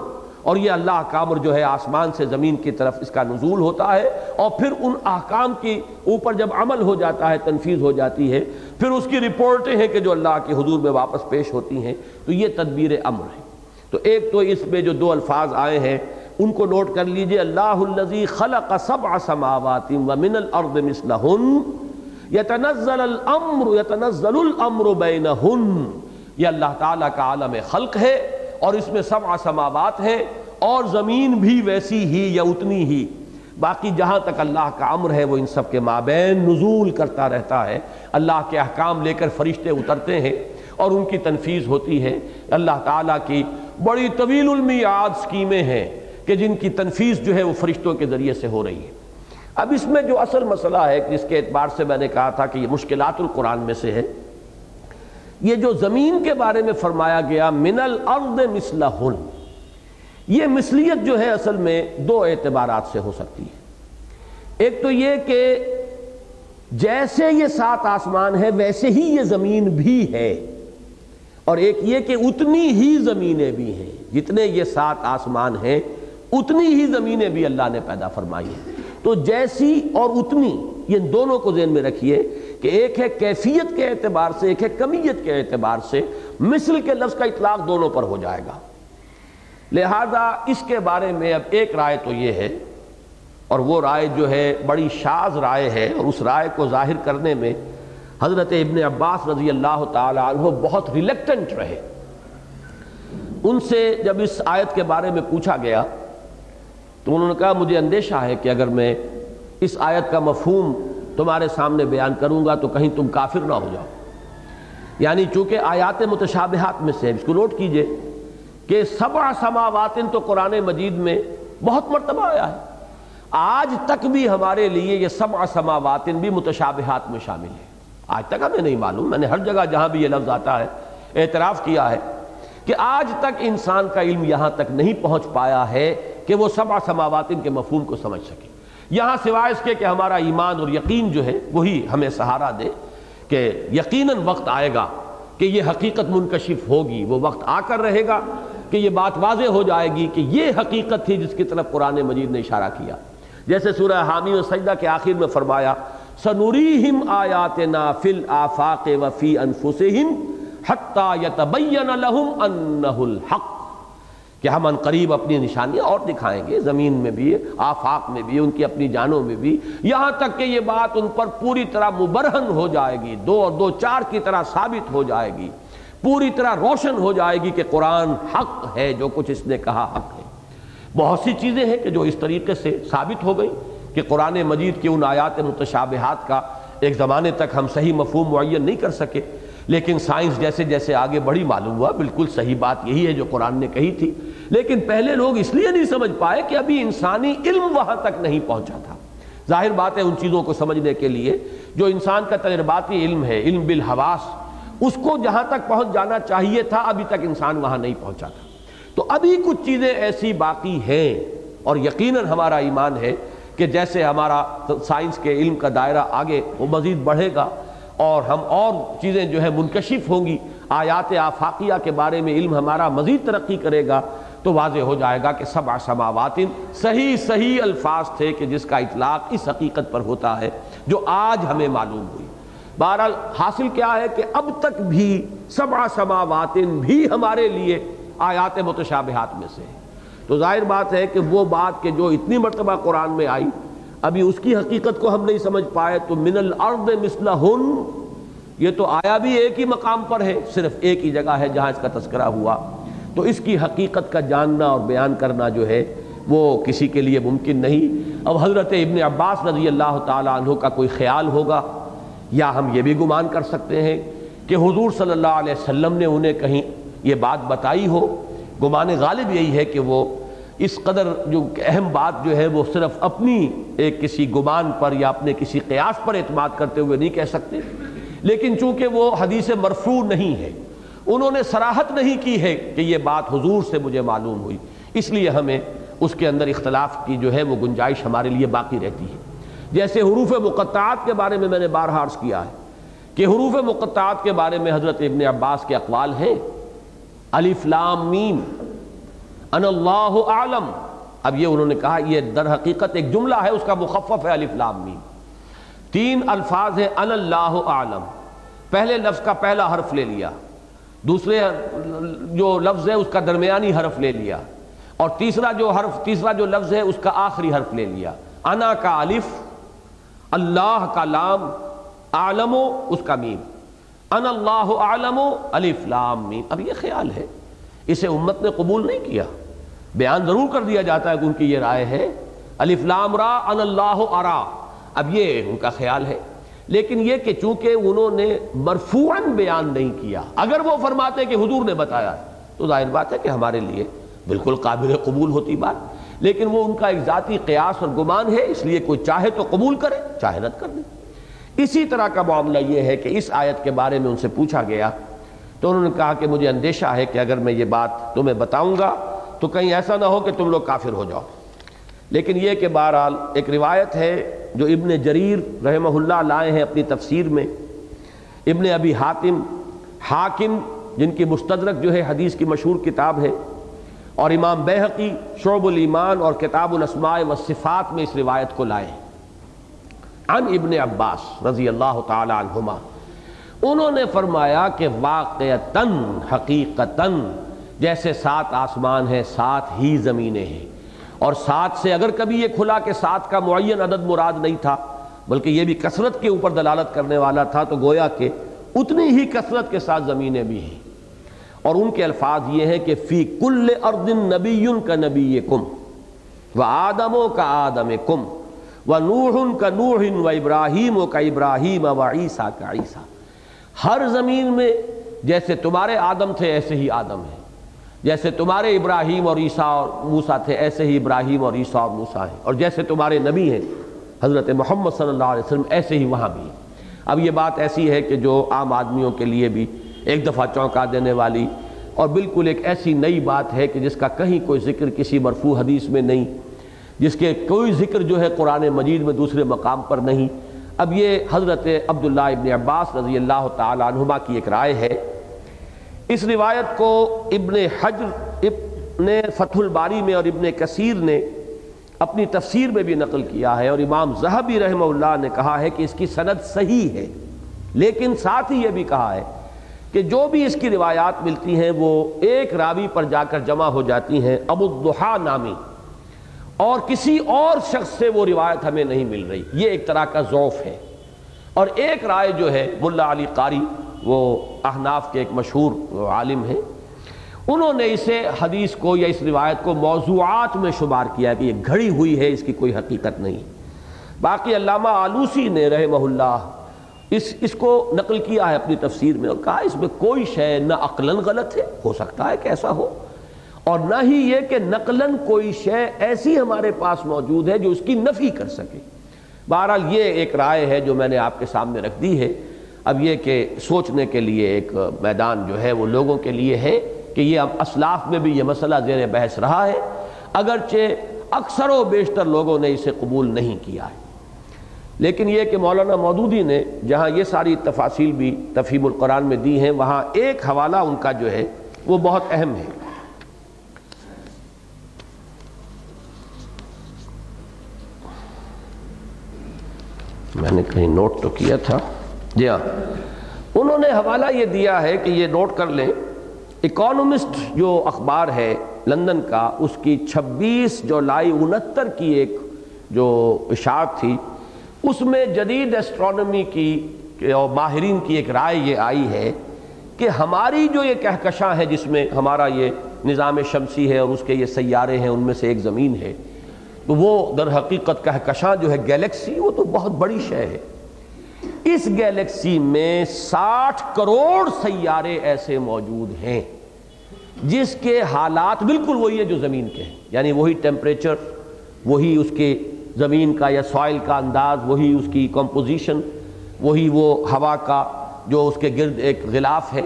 اور یہ اللہ کا امر جو ہے آسمان سے زمین کی طرف اس کا نزول ہوتا ہے، اور پھر ان احکام کی اوپر جب عمل ہو جاتا ہے، تنفیذ ہو جاتی ہے، پھر اس کی رپورٹیں ہیں کہ جو اللہ کے حضور میں واپس پیش ہوتی ہیں، تو یہ تدبیر امر ہے۔ تو ایک تو اس میں جو دو الفاظ آئے ہیں ان کو نوٹ کر لیجئے، اللہ الذی خلق سبع سماوات ومن الارض مثلہن یتنزل الامر بینہن، یہ اللہ تعالیٰ کا عالم خلق ہے، اور اس میں سبع سماوات ہیں، اور زمین بھی ویسی ہی یا اتنی ہی، باقی جہاں تک اللہ کا امر ہے وہ ان سب کے مابین نزول کرتا رہتا ہے۔ اللہ کے احکام لے کر فرشتے اترتے ہیں اور ان کی تنفیذ ہوتی ہے۔ اللہ تعالیٰ کی بڑی طویل المیعاد اسکیمیں ہیں کہ جن کی تنفیذ جو ہے وہ فرشتوں کے ذریعے سے ہو رہی ہے۔ اب اس میں جو اصل مسئلہ ہے جس کے اعتبار سے میں نے کہا تھا کہ یہ مشکلات القرآن میں سے ہے، یہ جو زمین کے بارے میں فرمایا گیا من الارض مثلہن، یہ مثلیت جو ہے اصل میں دو اعتبارات سے ہو سکتی ہے۔ ایک تو یہ کہ جیسے یہ 7 آسمان ہے ویسے ہی یہ زمین بھی ہے، اور ایک یہ کہ اتنی ہی زمینیں بھی ہیں، جتنے یہ 7 آسمان ہیں اتنی ہی زمینیں بھی اللہ نے پیدا فرمائی ہیں۔ تو جیسی اور اتنی، یہ دونوں کو ذہن میں رکھیے کہ ایک ہے کیفیت کے اعتبار سے، ایک ہے کمیت کے اعتبار سے، مثل کے لفظ کا اطلاق دونوں پر ہو جائے گا۔ لہذا اس کے بارے میں اب ایک رائے تو یہ ہے، اور وہ رائے جو ہے بڑی شاذ رائے ہے، اور اس رائے کو ظاہر کرنے میں حضرت ابن عباس رضی اللہ تعالی عنہ بہت ریلیکٹنٹ رہے۔ ان سے جب اس آیت کے بارے میں پوچھا گیا تو انہوں نے کہا مجھے اندیشہ ہے کہ اگر میں اس آیت کا مفہوم تمہارے سامنے بیان کروں گا تو کہیں تم کافر نہ ہو جاؤ۔ یعنی چونکہ آیات متشابہات میں سے، اس کو نوٹ کیجئے کہ 7 سماوات تو قرآن مجید میں بہت مرتبہ آیا ہے، آج تک بھی ہمارے لیے یہ 7 سماوات بھی متشابہات میں شامل ہے۔ آج تک ہمیں نہیں معلوم، میں نے ہر جگہ جہاں بھی یہ لفظ آتا ہے اعتراف کیا ہے کہ آج تک انسان کا علم یہاں تک نہیں پہنچ پایا ہے کہ وہ 7 سماوات کے مفہوم کو سمجھ سکے، یہاں سوائے اس کے کہ ہمارا ایمان اور یقین جو ہے وہی ہمیں سہارا دے کہ یقیناً وقت آئے گا کہ یہ حقیقت منکشف ہوگی، وہ وقت آ کر رہے گا کہ یہ بات واضح ہو جائے گی کہ یہ حقیقت تھی جس کی طرف قرآن مجید نے اشارہ کیا۔ جیسے سورہ حامی و سجدہ کے آخر میں فرمایا سنریہم آیاتنا فی الآفاق وفی انفسہم حتی یتبین لہم انہ الحق، کہ ہم ان قریب اپنی نشانیاں اور دکھائیں گے، زمین میں بھی، آفاق میں بھی، ان کی اپنی جانوں میں بھی، یہاں تک کہ یہ بات ان پر پوری طرح مبرہن ہو جائے گی، 2 اور 2 4 کی طرح ثابت ہو جائے گی، پوری طرح روشن ہو جائے گی کہ قرآن حق ہے، جو کچھ اس نے کہا حق ہے۔ بہت سی چیزیں ہیں کہ جو اس طریقے سے ثابت ہو گئی کہ قرآن مجید کی ان آیات متشابہات کا ایک زمانے تک ہم صحیح مفہوم معین نہیں کر سکے، لیکن سائنس جیسے جیسے آگے بڑھی معلوم ہوا بالکل صحیح بات یہی ہے جو قرآن نے کہی تھی، لیکن پہلے لوگ اس لیے نہیں سمجھ پائے کہ ابھی انسانی علم وہاں تک نہیں پہنچا تھا۔ ظاہر بات ہے ان چیزوں کو سمجھنے کے لیے جو انسان کا تجرباتی علم ہے، علم بالحواس، اس کو جہاں تک پہنچ جانا چاہیے تھا ابھی تک انسان وہاں نہیں پہنچا تھا۔ تو ابھی کچھ چیزیں ایسی باقی ہیں، اور یقیناً ہمارا ایمان ہے کہ جیسے ہمارا سائنس کے علم کا دائرہ آگے وہ مزید بڑھے گا اور ہم اور چیزیں جو ہے منکشف ہوں گی، آیات آفاقیہ کے بارے میں علم ہمارا مزید ترقی کرے گا، تو واضح ہو جائے گا کہ 7 سماوات صحیح الفاظ تھے کہ جس کا اطلاق اس حقیقت پر ہوتا ہے جو آج ہمیں معلوم ہوئی۔ بہرحال حاصل کیا ہے کہ اب تک بھی 7 سماوات بھی ہمارے لیے آیات متشابہات میں سے ہے۔ تو ظاہر بات ہے کہ وہ بات کہ جو اتنی مرتبہ قرآن میں آئی ابھی اس کی حقیقت کو ہم نہیں سمجھ پائے، تو من الارض مثلہن یہ تو آیا بھی ایک ہی مقام پر ہے، صرف ایک ہی جگہ ہے جہاں اس کا تذکرہ ہوا، تو اس کی حقیقت کا جاننا اور بیان کرنا جو ہے وہ کسی کے لیے ممکن نہیں۔ اب حضرت ابن عباس رضی اللہ تعالیٰ عنہ کا کوئی خیال ہوگا، یا ہم یہ بھی گمان کر سکتے ہیں کہ حضور صلی اللہ علیہ وسلم نے انہیں کہیں یہ بات بتائی ہو۔ گمان غالب یہی ہے کہ وہ اس قدر جو اہم بات جو ہے وہ صرف اپنی ایک کسی گمان پر یا اپنے کسی قیاس پر اعتماد کرتے ہوئے نہیں کہہ سکتے، لیکن چونکہ وہ حدیث مرفوع نہیں ہے، انہوں نے صراحت نہیں کی ہے کہ یہ بات حضور سے مجھے معلوم ہوئی، اس لیے ہمیں اس کے اندر اختلاف کی جو ہے وہ گنجائش ہمارے لیے باقی رہتی ہے۔ جیسے حروف مقطعات کے بارے میں نے بارہا عرض کیا ہے کہ حروف مقطعات کے بارے میں حضرت ابن عباس کے اقوال ہیں، الف لام میم ان اللہ اعلم۔ اب یہ انہوں نے کہا یہ در حقیقت ایک جملہ ہے، اس کا مخفف ہے الف لام میم، 3 الفاظ ہیں ان اللہ اعلم، پہلے لفظ کا پہلا حرف لے لیا، دوسرے جو لفظ ہے اس کا درمیانی حرف لے لیا، اور تیسرا جو لفظ ہے اس کا آخری حرف لے لیا۔ انا کا الف، اللہ کا لام، اعلم اس کا میم، ان اللہ اعلم الف لام میم۔ اب یہ خیال ہے، اسے امت نے قبول نہیں کیا، بیان ضرور کر دیا جاتا ہے کہ ان کی یہ رائے ہے الف لام را ان اللہ ارا، اب یہ ان کا خیال ہے، لیکن یہ کہ چونکہ انہوں نے مرفوعاً بیان نہیں کیا، اگر وہ فرماتے کہ حضور نے بتایا تو ظاہر بات ہے کہ ہمارے لیے بالکل قابل قبول ہوتی بات، لیکن وہ ان کا ایک ذاتی قیاس اور گمان ہے، اس لیے کوئی چاہے تو قبول کرے چاہے رد کر دے۔ اسی طرح کا معاملہ یہ ہے کہ اس آیت کے بارے میں ان سے پوچھا گیا تو انہوں نے کہا کہ مجھے اندیشہ ہے کہ اگر میں یہ بات تمہیں بتاؤں گا تو کہیں ایسا نہ ہو کہ تم لوگ کافر ہو جاؤ، لیکن یہ کہ بہرحال ایک روایت ہے جو ابن جریر رحمہ اللہ لائے ہیں اپنی تفسیر میں، ابن ابی حاتم، حاکم جن کی مستدرک جو ہے حدیث کی مشہور کتاب ہے، اور امام بیہقی شعب الایمان اور کتاب الاسماء والصفات میں اس روایت کو لائے عن ابن عباس رضی اللہ تعالی عنہما، انہوں نے فرمایا کہ واقعتاً حقیقتاً جیسے 7 آسمان ہیں 7 ہی زمینیں ہیں، اور 7 سے اگر کبھی یہ کھلا کہ 7 کا معین عدد مراد نہیں تھا بلکہ یہ بھی کثرت کے اوپر دلالت کرنے والا تھا، تو گویا کہ اتنی ہی کثرت کے ساتھ زمینیں بھی ہیں، اور ان کے الفاظ یہ ہیں کہ فی کل ارض نبی کا نبیکم و آدم کا آدمکم و نوح کا نوح و ابراہیم کا ابراہیم و عیسیٰ کا عیسیٰ، ہر زمین میں جیسے تمہارے آدم تھے ایسے ہی آدم ہیں، جیسے تمہارے ابراہیم اور عیسیٰ اور موسیٰ تھے ایسے ہی ابراہیم اور عیسیٰ اور موسیٰ ہیں، اور جیسے تمہارے نبی ہیں حضرت محمد صلی اللہ علیہ وسلم ایسے ہی وہاں بھی ہیں۔ اب یہ بات ایسی ہے کہ جو عام آدمیوں کے لیے بھی ایک دفعہ چونکا دینے والی اور بالکل ایک ایسی نئی بات ہے کہ جس کا کہیں کوئی ذکر کسی مرفوع حدیث میں نہیں، جس کے کوئی ذکر جو ہے قرآن مجید میں دوسرے مقام پر نہیں۔ اب یہ حضرت عبداللہ ابن عباس رضی اللہ تعالی عنہما کی ایک رائے ہے۔ اس روایت کو ابن حجر ابن فتح الباری میں اور ابن کثیر نے اپنی تفسیر میں بھی نقل کیا ہے، اور امام ذہبی رحمہ اللہ نے کہا ہے کہ اس کی سند صحیح ہے، لیکن ساتھ ہی یہ بھی کہا ہے کہ جو بھی اس کی روایات ملتی ہیں وہ ایک راوی پر جا کر جمع ہو جاتی ہیں ابو الضحیٰ نامی، اور کسی اور شخص سے وہ روایت ہمیں نہیں مل رہی، یہ ایک طرح کا ضعف ہے۔ اور ایک رائے جو ہے ملا علی قاری، وہ احناف کے ایک مشہور عالم ہیں، انہوں نے اسے حدیث کو یا اس روایت کو موضوعات میں شمار کیا کہ یہ گھڑی ہوئی ہے، اس کی کوئی حقیقت نہیں۔ باقی علامہ آلوسی نے رحمہ اللہ اس کو نقل کیا ہے اپنی تفسیر میں، اور کہا اس میں کوئی شے نہ عقلاً غلط ہے، ہو سکتا ہے کہ ایسا ہو، اور نہ ہی یہ کہ نقلاً کوئی شے ایسی ہمارے پاس موجود ہے جو اس کی نفی کر سکے۔ بہرحال یہ ایک رائے ہے جو میں نے آپ کے سامنے رکھ دی ہے۔ اب یہ کہ سوچنے کے لیے ایک میدان جو ہے وہ لوگوں کے لیے ہے کہ یہ اب اسلاف میں بھی یہ مسئلہ زیر بحث رہا ہے، اگرچہ اکثر و بیشتر لوگوں نے اسے قبول نہیں کیا ہے، لیکن یہ کہ مولانا مودودی نے جہاں یہ ساری تفاصیل بھی تفہیم القرآن میں دی ہیں، وہاں ایک حوالہ ان کا جو ہے وہ بہت اہم ہے۔ میں نے کہیں نوٹ تو کیا تھا، جی ہاں، انہوں نے حوالہ یہ دیا ہے کہ یہ نوٹ کر لیں، اکانومسٹ جو اخبار ہے لندن کا، اس کی 26 جولائی 69 کی ایک جو اشاعت تھی، اس میں جدید ایسٹرونومی کی اور ماہرین کی ایک رائے یہ آئی ہے کہ ہماری جو یہ کہکشاں ہے جس میں ہمارا یہ نظام شمسی ہے اور اس کے یہ سیارے ہیں، ان میں سے ایک زمین ہے، تو وہ در حقیقت کہکشاں جو ہے گیلیکسی، وہ تو بہت بڑی شے ہے۔ اس گیلیکسی میں 60 کروڑ سیارے ایسے موجود ہیں جس کے حالات بالکل وہی ہے جو زمین کے ہیں، یعنی وہی ٹیمپریچر، وہی اس کے زمین کا یا سوائل کا انداز، وہی اس کی کمپوزیشن، وہی وہ ہوا کا جو اس کے گرد ایک غلاف ہے،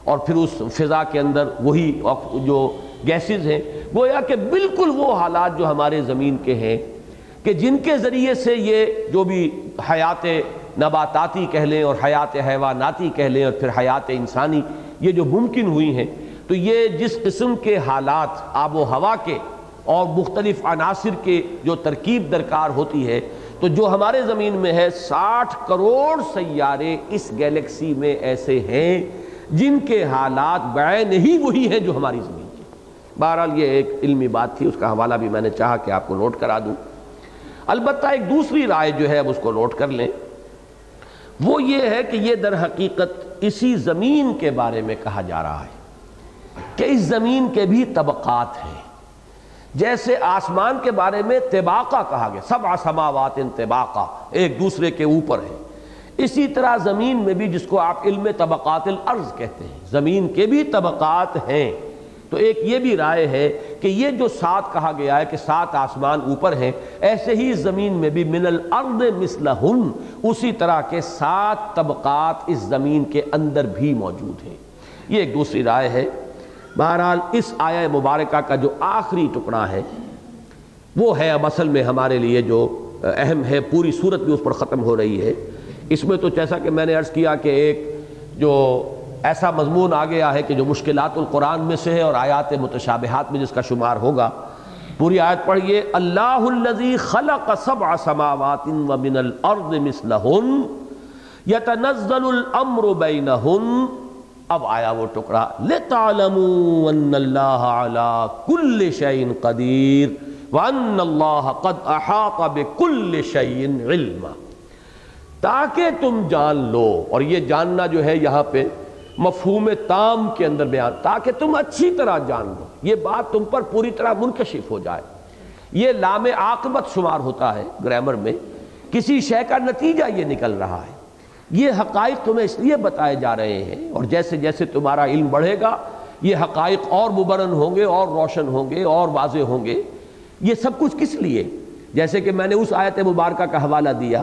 اور پھر اس فضا کے اندر وہی جو گیسز ہیں، گویا کہ بالکل وہ حالات جو ہمارے زمین کے ہیں کہ جن کے ذریعے سے یہ جو بھی حیات نباتاتی کہہ لیں اور حیات حیواناتی کہہ لیں اور پھر حیات انسانی یہ جو ممکن ہوئی ہیں، تو یہ جس قسم کے حالات آب و ہوا کے اور مختلف عناصر کے جو ترکیب درکار ہوتی ہے، تو جو ہمارے زمین میں ہے 60 کروڑ سیارے اس گیلیکسی میں ایسے ہیں جن کے حالات بعین ہی وہی ہیں جو ہماری زمین کی۔ بہرحال یہ ایک علمی بات تھی، اس کا حوالہ بھی میں نے چاہا کہ آپ کو نوٹ کرا دوں۔ البتہ ایک دوسری رائے جو ہے اب اس کو نوٹ کر لیں، وہ یہ ہے کہ یہ در حقیقت اسی زمین کے بارے میں کہا جا رہا ہے کہ اس زمین کے بھی طبقات ہیں، جیسے آسمان کے بارے میں طباقہ کہا گیا، 7 سماوات طباقہ، ایک دوسرے کے اوپر ہے، اسی طرح زمین میں بھی، جس کو آپ علم طبقات الارض کہتے ہیں، زمین کے بھی طبقات ہیں۔ تو ایک یہ بھی رائے ہے کہ یہ جو 7 کہا گیا ہے کہ 7 آسمان اوپر ہیں، ایسے ہی زمین میں بھی من الارض مثلہن، اسی طرح کے 7 طبقات اس زمین کے اندر بھی موجود ہیں۔ یہ ایک دوسری رائے ہے۔ بہرحال اس آیہ مبارکہ کا جو آخری ٹکڑا ہے وہ ہے اب اصل میں ہمارے لیے جو اہم ہے، پوری صورت بھی اس پر ختم ہو رہی ہے۔ اس میں تو جیسا کہ میں نے عرض کیا کہ ایک جو ایسا مضمون آ گیا ہے کہ جو مشکلات القرآن میں سے ہے اور آیات متشابہات میں جس کا شمار ہوگا۔ پوری آیت پڑھیے، اللہ الذی خلق 7 سماوات ومن الارض مثلہن یتنزل الامر بینہن۔ اب آیا وہ ٹکڑا، لِتَعْلَمُوا أَنَّ اللَّهَ عَلَىٰ كُلِّ شَيْءٍ قَدِيرٌ وَأَنَّ اللَّهَ قَدْ أَحَاطَ بِكُلِّ شَيْءٍ عِلْمًا، تاکہ تم جان لو، اور یہ جاننا جو ہے یہاں پہ مفہوم تام کے اندر بیان، تاکہ تم اچھی طرح جان لو، یہ بات تم پر پوری طرح منکشف ہو جائے۔ یہ لام عاقبت شمار ہوتا ہے گرامر میں، کسی شے کا نتیجہ یہ نکل رہا ہے۔ یہ حقائق تمہیں اس لیے بتائے جا رہے ہیں، اور جیسے جیسے تمہارا علم بڑھے گا یہ حقائق اور مبرہن ہوں گے اور روشن ہوں گے اور واضح ہوں گے۔ یہ سب کچھ کس لیے؟ جیسے کہ میں نے اس آیت مبارکہ کا حوالہ دیا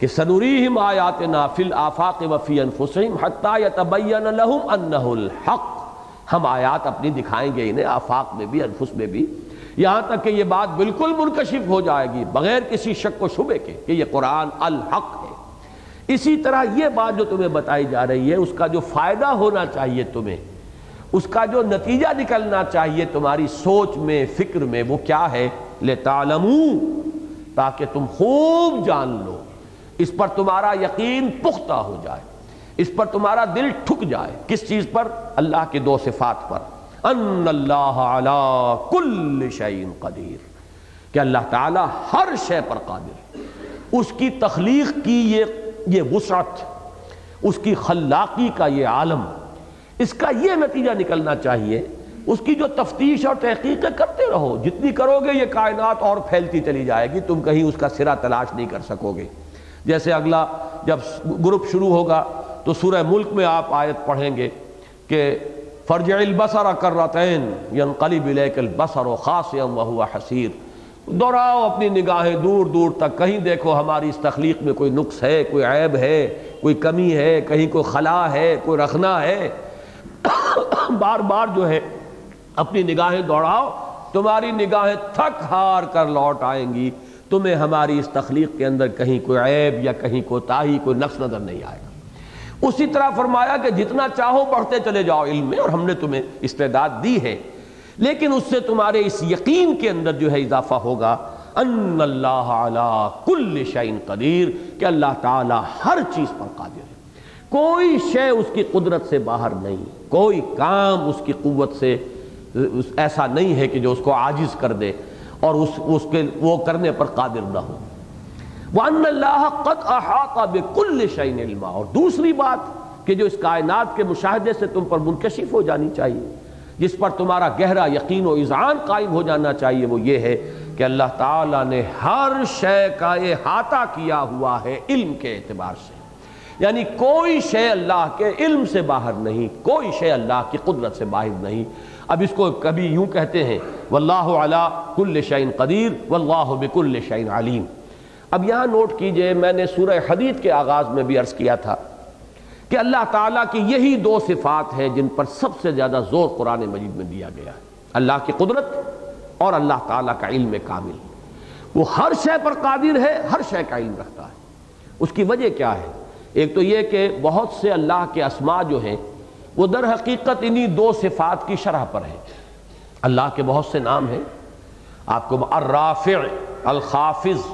کہ سنریہم آیاتنا فی الآفاق وفی انفسہم حتی یتبین لہم انہ الحق، ہم آیات اپنی دکھائیں گے انہیں آفاق میں بھی انفس میں بھی، یہاں تک کہ یہ بات بالکل منکشف ہو جائے گی بغیر کسی شک و شبے کے کہ یہ قرآن الحق ہے۔ اسی طرح یہ بات جو تمہیں بتائی جا رہی ہے اس کا جو فائدہ ہونا چاہیے تمہیں، اس کا جو نتیجہ نکلنا چاہیے تمہاری سوچ میں فکر میں، وہ کیا ہے؟ لِتَعْلَمُوا، تاکہ تم خوب جان لو، اس پر تمہارا یقین پختہ ہو جائے، اس پر تمہارا دل ٹھک جائے۔ کس چیز پر؟ اللہ کے 2 صفات پر، ان اللہ علی کل شیء قدیر، کہ اللہ تعالی ہر شے پر قادر ہے۔ اس کی تخلیق کی یہ وسعت، اس کی خلاقی کا یہ عالم، اس کا یہ نتیجہ نکلنا چاہیے۔ اس کی جو تفتیش اور تحقیق کرتے رہو، جتنی کرو گے یہ کائنات اور پھیلتی چلی جائے گی، تم کہیں اس کا سرا تلاش نہیں کر سکو گے۔ جیسے اگلا جب گروپ شروع ہوگا تو سورہ ملک میں آپ آیت پڑھیں گے کہ فارجع البصر کرتین ینقلب الیک البصر خاسئا وہو حسیر، دوڑاؤ اپنی نگاہیں دور دور تک، کہیں دیکھو ہماری اس تخلیق میں کوئی نقص ہے، کوئی عیب ہے، کوئی کمی ہے، کہیں کوئی خلا ہے، کوئی رخنا ہے۔ بار بار جو ہے اپنی نگاہیں دوڑاؤ، تمہاری نگاہیں تھک ہار کر لوٹ آئیں گی، تمہیں ہماری اس تخلیق کے اندر کہیں کوئی عیب یا کہیں کوتاہی، کوئی نقص نظر نہیں آئے گا۔ اسی طرح فرمایا کہ جتنا چاہو بڑھتے چلے جاؤ علم میں، اور ہم نے تمہیں استعداد دی ہے، لیکن اس سے تمہارے اس یقین کے اندر جو ہے اضافہ ہوگا ان اللہ علی کل شیء قدیر، کہ اللہ تعالی ہر چیز پر قادر ہے، کوئی شے اس کی قدرت سے باہر نہیں، کوئی کام اس کی قوت سے ایسا نہیں ہے کہ جو اس کو عاجز کر دے اور اس کے وہ کرنے پر قادر نہ ہو۔ وَأَنَّ اللَّهَ قَدْ أَحَاطَ بِكُلِّ شَيْءٍ عِلْمًا، اور دوسری بات کہ جو اس کائنات کے مشاہدے سے تم پر منکشف ہو جانی چاہیے، جس پر تمہارا گہرا یقین و اذعان قائم ہو جانا چاہیے، وہ یہ ہے کہ اللہ تعالیٰ نے ہر شے کا احاطہ کیا ہوا ہے علم کے اعتبار سے، یعنی کوئی شے اللہ کے علم سے باہر نہیں، کوئی شے اللہ کی قدرت سے باہر نہیں۔ اب اس کو کبھی یوں کہتے ہیں واللہ علی کل شیء قدیر واللہ بکل شیء علیم۔ اب یہاں نوٹ کیجئے، میں نے سورہ حدید کے آغاز میں بھی عرض کیا تھا کہ اللہ تعالیٰ کی یہی دو صفات ہیں جن پر سب سے زیادہ زور قرآن مجید میں دیا گیا ہے، اللہ کی قدرت اور اللہ تعالیٰ کا علم کامل۔ وہ ہر شے پر قادر ہے، ہر شے کا علم رکھتا ہے۔ اس کی وجہ کیا ہے؟ ایک تو یہ کہ بہت سے اللہ کے اسماء جو ہیں وہ در حقیقت انہی دو صفات کی شرح پر ہیں۔ اللہ کے بہت سے نام ہیں، آپ کو الرافع، الخافض،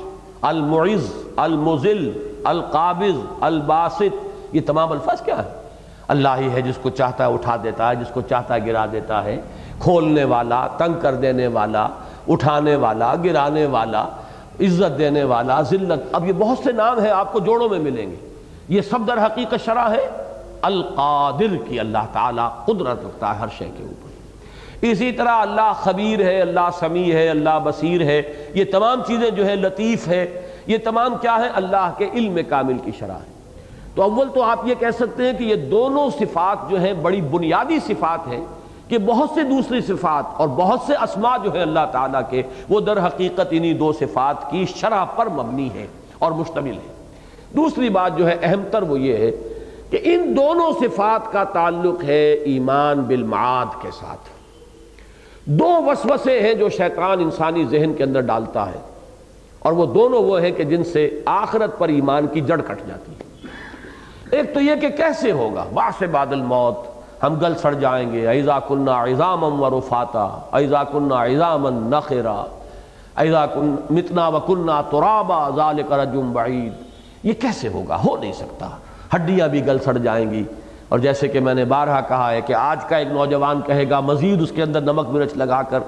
المعز، المذل، القابض، الباسط، یہ تمام الفاظ کیا ہیں؟ اللہ ہی ہے جس کو چاہتا ہے اٹھا دیتا ہے، جس کو چاہتا ہے گرا دیتا ہے، کھولنے والا، تنگ کر دینے والا، اٹھانے والا، گرانے والا، عزت دینے والا، ذلت۔ اب یہ بہت سے نام ہیں، آپ کو جوڑوں میں ملیں گے، یہ سب در حقیقت شرح ہے القادر کی۔ اللہ تعالیٰ قدرت رکھتا ہے ہر شے کے اوپر۔ اسی طرح اللہ خبیر ہے، اللہ سمیع ہے، اللہ بصیر ہے، یہ تمام چیزیں جو ہے لطیف ہے، یہ تمام کیا ہے؟ اللہ کے علم کامل کی شرح ہے۔ تو اول تو آپ یہ کہہ سکتے ہیں کہ یہ دونوں صفات جو ہیں بڑی بنیادی صفات ہیں کہ بہت سے دوسری صفات اور بہت سے اسماء جو ہے اللہ تعالیٰ کے وہ در حقیقت انہی دو صفات کی شرح پر مبنی ہے اور مشتمل ہے۔ دوسری بات جو ہے اہم تر وہ یہ ہے کہ ان دونوں صفات کا تعلق ہے ایمان بالمعاد کے ساتھ۔ دو وسوسے ہیں جو شیطان انسانی ذہن کے اندر ڈالتا ہے، اور وہ دونوں وہ ہیں کہ جن سے آخرت پر ایمان کی جڑ کٹ جاتی ہے۔ ایک تو یہ کہ کیسے ہوگا بعث بعد الموت، ہم گل سڑ جائیں گے، اذا کنا عظاما ورفاتا، اذا کنا عظاما نخرا، اذا متنا وکنا ترابا ذلک رجم بعید۔ یہ کیسے ہوگا؟ ہو نہیں سکتا، ہڈیاں بھی گل سڑ جائیں گی۔ اور جیسے کہ میں نے بارہا کہا ہے کہ آج کا ایک نوجوان کہے گا مزید اس کے اندر نمک مرچ لگا کر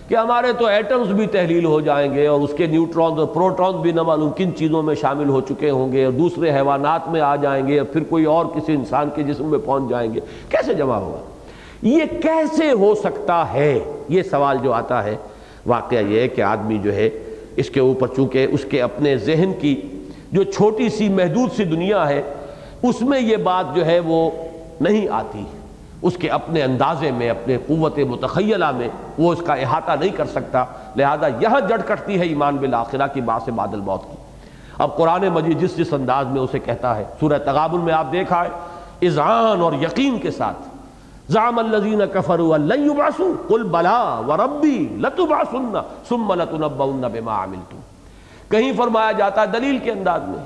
کہ ہمارے تو ایٹمز بھی تحلیل ہو جائیں گے اور اس کے نیوٹرونز اور پروٹونز بھی نہ معلوم کن چیزوں میں شامل ہو چکے ہوں گے اور دوسرے حیوانات میں آ جائیں گے اور پھر کوئی اور کسی انسان کے جسم میں پہنچ جائیں گے، کیسے جمع ہوگا؟ یہ کیسے ہو سکتا ہے؟ یہ سوال جو آتا ہے، واقعہ یہ ہے کہ آدمی جو ہے اس کے اوپر چونکہ اس کے اپنے ذہن کی جو چھوٹی سی محدود سی دنیا ہے اس میں یہ بات جو ہے وہ نہیں آتی، اس کے اپنے اندازے میں، اپنے قوت متخیلہ میں وہ اس کا احاطہ نہیں کر سکتا، لہذا یہاں جڑ کٹتی ہے ایمان بالآخرہ کی بعث بعد الموت کی۔ اب قرآن مجید جس انداز میں اسے کہتا ہے، سورہ تغابن میں آپ دیکھا ہے اذعان اور یقین کے ساتھ، زعم الذین کفروا ان لن یبعثوا قل بلی وربی لتبعثن ثم لتنبؤن بما عملتم۔ کہیں فرمایا جاتا ہے دلیل کے انداز میں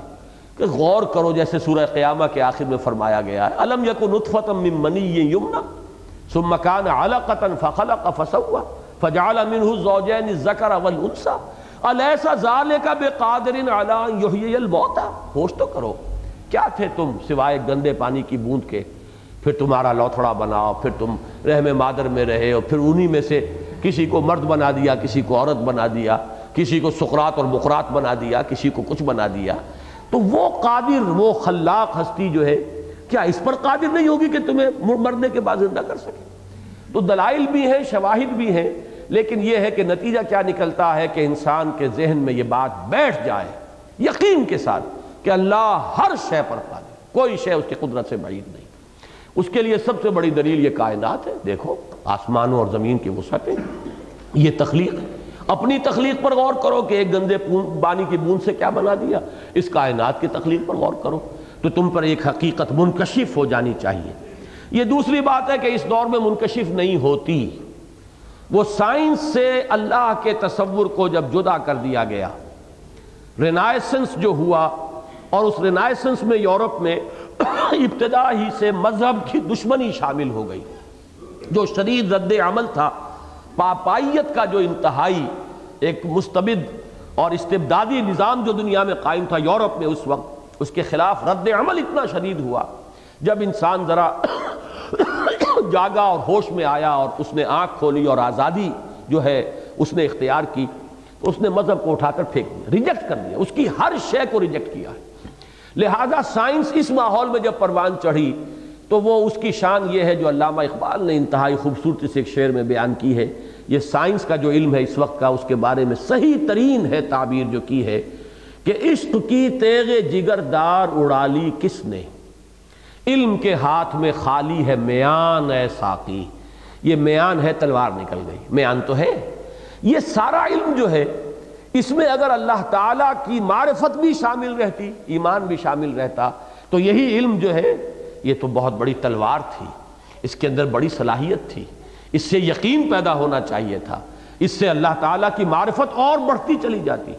کہ غور کرو، جیسے سورہ قیامہ کے آخر میں فرمایا گیا ہے الم یکن نطفۃ من منی یمنی ثم کان علقۃ فخلق فسوى فجعل منه الزوجین الذکر والانثى الیس ذلک بقادر علی ان یحیی الموتى۔ ہوش تو کرو، کیا تھے تم سوائے گندے پانی کی بوند کے؟ پھر تمہارا لوتھڑا بناؤ، پھر تم رحم مادر میں رہے اور پھر انہی میں سے کسی کو مرد بنا دیا، کسی کو عورت بنا دیا، کسی کو سقراط اور بقراط بنا دیا، کسی کو کچھ بنا دیا۔ تو وہ قادر، وہ خلاق ہستی جو ہے، کیا اس پر قادر نہیں ہوگی کہ تمہیں مرنے کے بعد زندہ کر سکے؟ تو دلائل بھی ہیں، شواہد بھی ہیں، لیکن یہ ہے کہ نتیجہ کیا نکلتا ہے کہ انسان کے ذہن میں یہ بات بیٹھ جائے یقین کے ساتھ کہ اللہ ہر شے پر قادر، کوئی شے اس کی قدرت سے بعید نہیں۔ اس کے لیے سب سے بڑی دلیل یہ کائنات ہے۔ دیکھو آسمانوں اور زمین کی وسعتیں، یہ تخلیق، اپنی تخلیق پر غور کرو کہ ایک گندے پانی کی بوند سے کیا بنا دیا، اس کائنات کی تخلیق پر غور کرو تو تم پر ایک حقیقت منکشف ہو جانی چاہیے۔ یہ دوسری بات ہے کہ اس دور میں منکشف نہیں ہوتی، وہ سائنس سے اللہ کے تصور کو جب جدا کر دیا گیا، رینائسنس جو ہوا، اور اس رینائسنس میں یورپ میں ابتدا ہی سے مذہب کی دشمنی شامل ہو گئی، جو شدید رد عمل تھا، پاپائیت کا جو انتہائی ایک مستبد اور استبدادی نظام جو دنیا میں قائم تھا یورپ میں اس وقت، اس کے خلاف رد عمل اتنا شدید ہوا۔ جب انسان ذرا جاگا اور ہوش میں آیا اور اس نے آنکھ کھولی اور آزادی جو ہے اس نے اختیار کی، تو اس نے مذہب کو اٹھا کر پھینک دیا، ریجیکٹ کر دیا، اس کی ہر شے کو ریجیکٹ کیا ہے۔ لہذا سائنس اس ماحول میں جب پروان چڑھی تو وہ اس کی شان یہ ہے جو علامہ اقبال نے انتہائی خوبصورتی سے ایک شعر میں بیان کی ہے یہ سائنس کا جو علم ہے اس وقت کا، اس کے بارے میں صحیح ترین ہے تعبیر جو کی ہے کہ عشق کی تیغ جگر دار اڑا لی کس نے، علم کے ہاتھ میں خالی ہے میان اے ساقی۔ یہ میان ہے، تلوار نکل گئی، میان تو ہے۔ یہ سارا علم جو ہے اس میں اگر اللہ تعالیٰ کی معرفت بھی شامل رہتی، ایمان بھی شامل رہتا، تو یہی علم جو ہے یہ تو بہت بڑی تلوار تھی، اس کے اندر بڑی صلاحیت تھی، اس سے یقین پیدا ہونا چاہیے تھا، اس سے اللہ تعالیٰ کی معرفت اور بڑھتی چلی جاتی،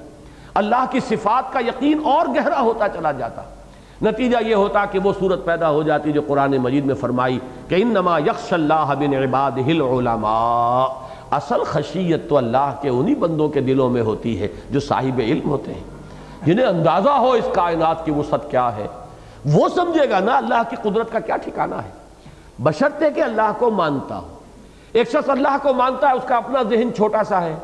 اللہ کی صفات کا یقین اور گہرا ہوتا چلا جاتا۔ نتیجہ یہ ہوتا کہ وہ صورت پیدا ہو جاتی جو قرآن مجید میں فرمائی کہ انما یخشی اللہ من عبادہ العلماء، اصل خشیت تو اللہ کے انہی بندوں کے دلوں میں ہوتی ہے جو صاحب علم ہوتے ہیں، جنہیں اندازہ ہو اس کائنات کی وسعت کیا ہے۔ وہ سمجھے گا نا اللہ کی قدرت کا کیا ٹھکانہ ہے، بشرطے کہ اللہ کو مانتا ہو۔ ایک شخص اللہ کو مانتا ہے، اس کا اپنا ذہن چھوٹا سا ہے،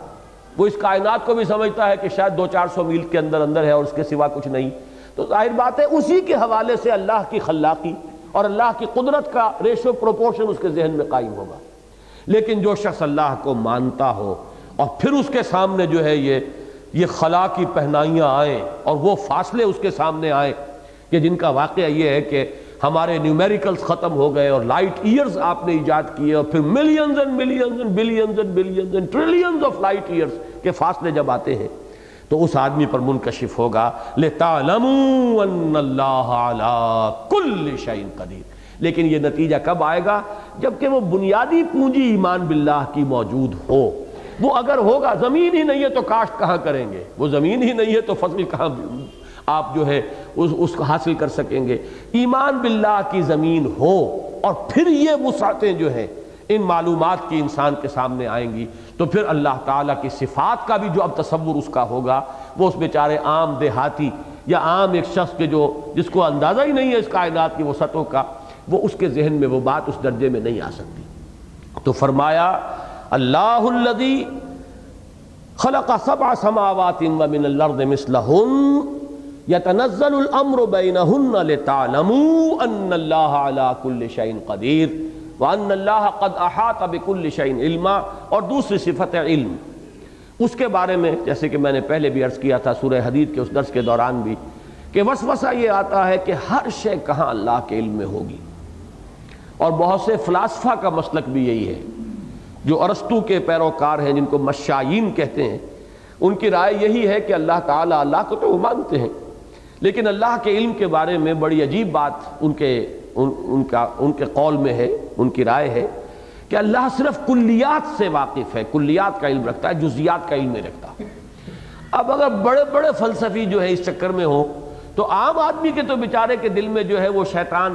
وہ اس کائنات کو بھی سمجھتا ہے کہ شاید 200-400 میل کے اندر اندر ہے اور اس کے سوا کچھ نہیں، تو ظاہر بات ہے اسی کے حوالے سے اللہ کی خلاقی اور اللہ کی قدرت کا ریشو پروپورشن اس کے ذہن میں قائم ہوگا۔ لیکن جو شخص اللہ کو مانتا ہو اور پھر اس کے سامنے جو ہے یہ خلا کی پہنائیاں آئیں اور وہ فاصلے اس کے سامنے آئیں کہ جن کا واقعہ یہ ہے کہ ہمارے نیومیریکلز ختم ہو گئے اور لائٹ ایئرز آپ نے ایجاد کیے، اور پھر millions and millions and billions and billions and trillions of light years کے فاصلے جب آتے ہیں تو اس آدمی پر منکشف ہوگا لِتَعْلَمُوا أَنَّ اللَّهَ عَلَىٰ كُلِّ شَيْءٍ قَدِيرٌ۔ لیکن یہ نتیجہ کب آئے گا؟ جبکہ وہ بنیادی پونجی ایمان باللہ کی موجود ہو۔ وہ اگر ہوگا، زمین ہی نہیں ہے تو کاشت کہاں کریں گے، وہ زمین ہی نہیں ہے تو فصل کہاں آپ جو ہے اس کو حاصل کر سکیں گے۔ ایمان باللہ کی زمین ہو اور پھر یہ وسعتیں جو ہیں ان معلومات کی انسان کے سامنے آئیں گی، تو پھر اللہ تعالیٰ کی صفات کا بھی جو اب تصور اس کا ہوگا، وہ اس بیچارے عام دیہاتی یا عام ایک شخص کے جس کو اندازہ ہی نہیں ہے اس کائنات کی وسعتوں کا، وہ اس کے ذہن میں وہ بات اس درجے میں نہیں آ سکتی۔ تو فرمایا اللہ الذی خلق 7 سماوات ومن الارض مثلہن یتنزل الامر بینہن لتعلموا ان اللہ علی کل شیء قدیر وان اللہ قد احاط بکل شیء علما۔ اور دوسری صفت ہے علم، اس کے بارے میں جیسے کہ میں نے پہلے بھی عرض کیا تھا سورہ حدید کے اس درس کے دوران بھی، کہ وسوسہ یہ آتا ہے کہ ہر شے کہاں اللہ کے علم میں ہوگی، اور بہت سے فلاسفہ کا مسلک بھی یہی ہے، جو ارسطو کے پیروکار ہیں جن کو مشائین کہتے ہیں، ان کی رائے یہی ہے کہ اللہ تعالیٰ، اللہ کو تو وہ مانتے ہیں، لیکن اللہ کے علم کے بارے میں بڑی عجیب بات ان کے قول میں ہے، ان کی رائے ہے کہ اللہ صرف کلیات سے واقف ہے، کلیات کا علم رکھتا ہے، جزیات کا علم نہیں رکھتا۔ اب اگر بڑے بڑے فلسفی جو ہے اس چکر میں ہو تو عام آدمی کے تو بیچارے کے دل میں جو ہے وہ شیطان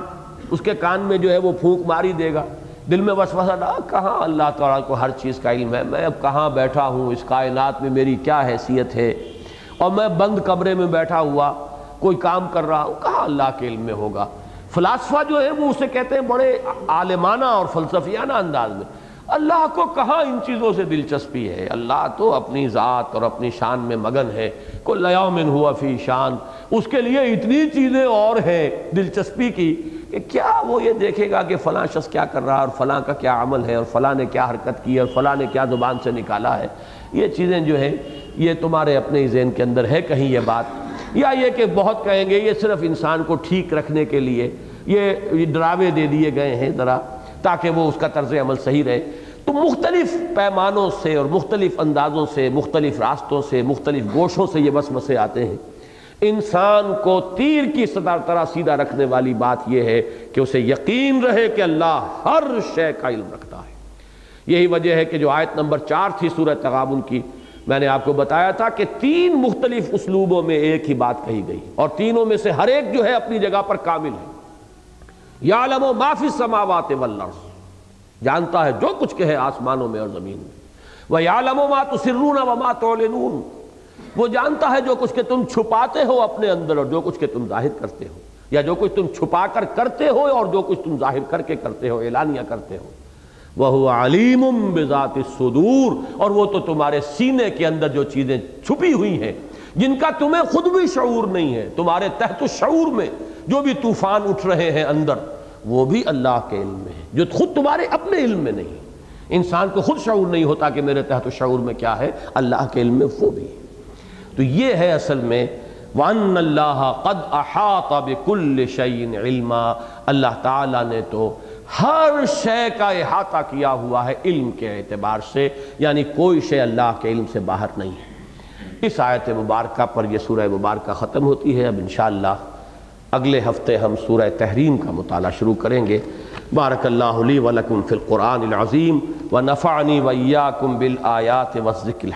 اس کے کان میں جو ہے وہ پھونک ماری دے گا، دل میں وسوسہ ڈالا، کہاں اللہ تعالیٰ کو ہر چیز کا علم ہے، میں اب کہاں بیٹھا ہوں اس کائنات میں، میری کیا حیثیت ہے، اور میں بند کمرے میں بیٹھا ہوا کوئی کام کر رہا ہوں، کہاں اللہ کے علم میں ہوگا۔ فلاسفہ جو ہے وہ اسے کہتے ہیں بڑے عالمانہ اور فلسفیانہ انداز میں، اللہ کو کہاں ان چیزوں سے دلچسپی ہے، اللہ تو اپنی ذات اور اپنی شان میں مگن ہے، کل یوم ہوا فی شان، اس کے لیے اتنی چیزیں اور ہیں دلچسپی کی کہ کیا وہ یہ دیکھے گا کہ فلاں شخص کیا کر رہا ہے اور فلاں کا کیا عمل ہے اور فلاں نے کیا حرکت کی ہے اور فلاں نے کیا زبان سے نکالا ہے۔ یہ چیزیں جو ہیں یہ تمہارے اپنے ہی ذہن کے اندر ہے کہیں یہ بات، یا یہ کہ بہت کہیں گے یہ صرف انسان کو ٹھیک رکھنے کے لیے یہ ڈراوے دے دیے گئے ہیں ذرا تاکہ وہ اس کا طرز عمل صحیح رہے۔ تو مختلف پیمانوں سے اور مختلف اندازوں سے، مختلف راستوں سے، مختلف گوشوں سے یہ وسوسے آتے ہیں۔ انسان کو تیر کی طرح سیدھا رکھنے والی بات یہ ہے کہ اسے یقین رہے کہ اللہ ہر شے کا علم رکھتا ہے۔ یہی وجہ ہے کہ جو آیت نمبر 4 تھی سورہ تغابن کی، میں نے آپ کو بتایا تھا کہ 3 مختلف اسلوبوں میں ایک ہی بات کہی گئی، اور تینوں میں سے ہر ایک جو ہے اپنی جگہ پر کامل ہے۔ یعلم ما فی السماوات والارض، جانتا ہے جو کچھ کہ ہے آسمانوں میں اور زمین میں۔ وَيَعْلَمُ مَا تُسِرُّونَ وَمَا تُعْلِنُونَ، وہ جانتا ہے جو کچھ کہ تم چھپاتے ہو اپنے اندر اور جو کچھ کہ تم ظاہر کرتے ہو، یا جو کچھ تم چھپا کر کرتے ہو اور جو کچھ تم ظاہر کر کے کرتے ہو، اعلانیہ کرتے ہو۔ وَهُوَ عَلِيمٌ بِذَاتِ الصُّدُورِ، اور وہ تو تمہارے سینے کے اندر جو چیزیں چھپی ہوئی ہیں جن کا تمہیں خود بھی شعور نہیں ہے، تمہارے تحت الشعور میں جو بھی طوفان اٹھ رہے ہیں اندر، وہ بھی اللہ کے علم میں ہے، جو خود تمہارے اپنے علم میں نہیں۔ انسان کو خود شعور نہیں ہوتا کہ میرے تحت شعور میں کیا ہے، اللہ کے علم میں وہ بھی ہے۔ تو یہ ہے اصل میں وَأَنَّ اللَّهَ قَدْ أَحَاطَ بِكُلِّ شَيْءٍ عِلْمًا، اللہ تعالیٰ نے تو ہر شے کا احاطہ کیا ہوا ہے علم کے اعتبار سے، یعنی کوئی شے اللہ کے علم سے باہر نہیں ہے۔ اس آیت مبارکہ پر یہ سورہ مبارکہ ختم ہوتی ہے۔ اب انشاءاللہ اگلے ہفتے ہم سورہ تحریم کا مطالعہ شروع کریں گے۔ بارک اللہ لی ولکم فی القرآن العظیم ونفعنی وإیاکم بالآیات والذکر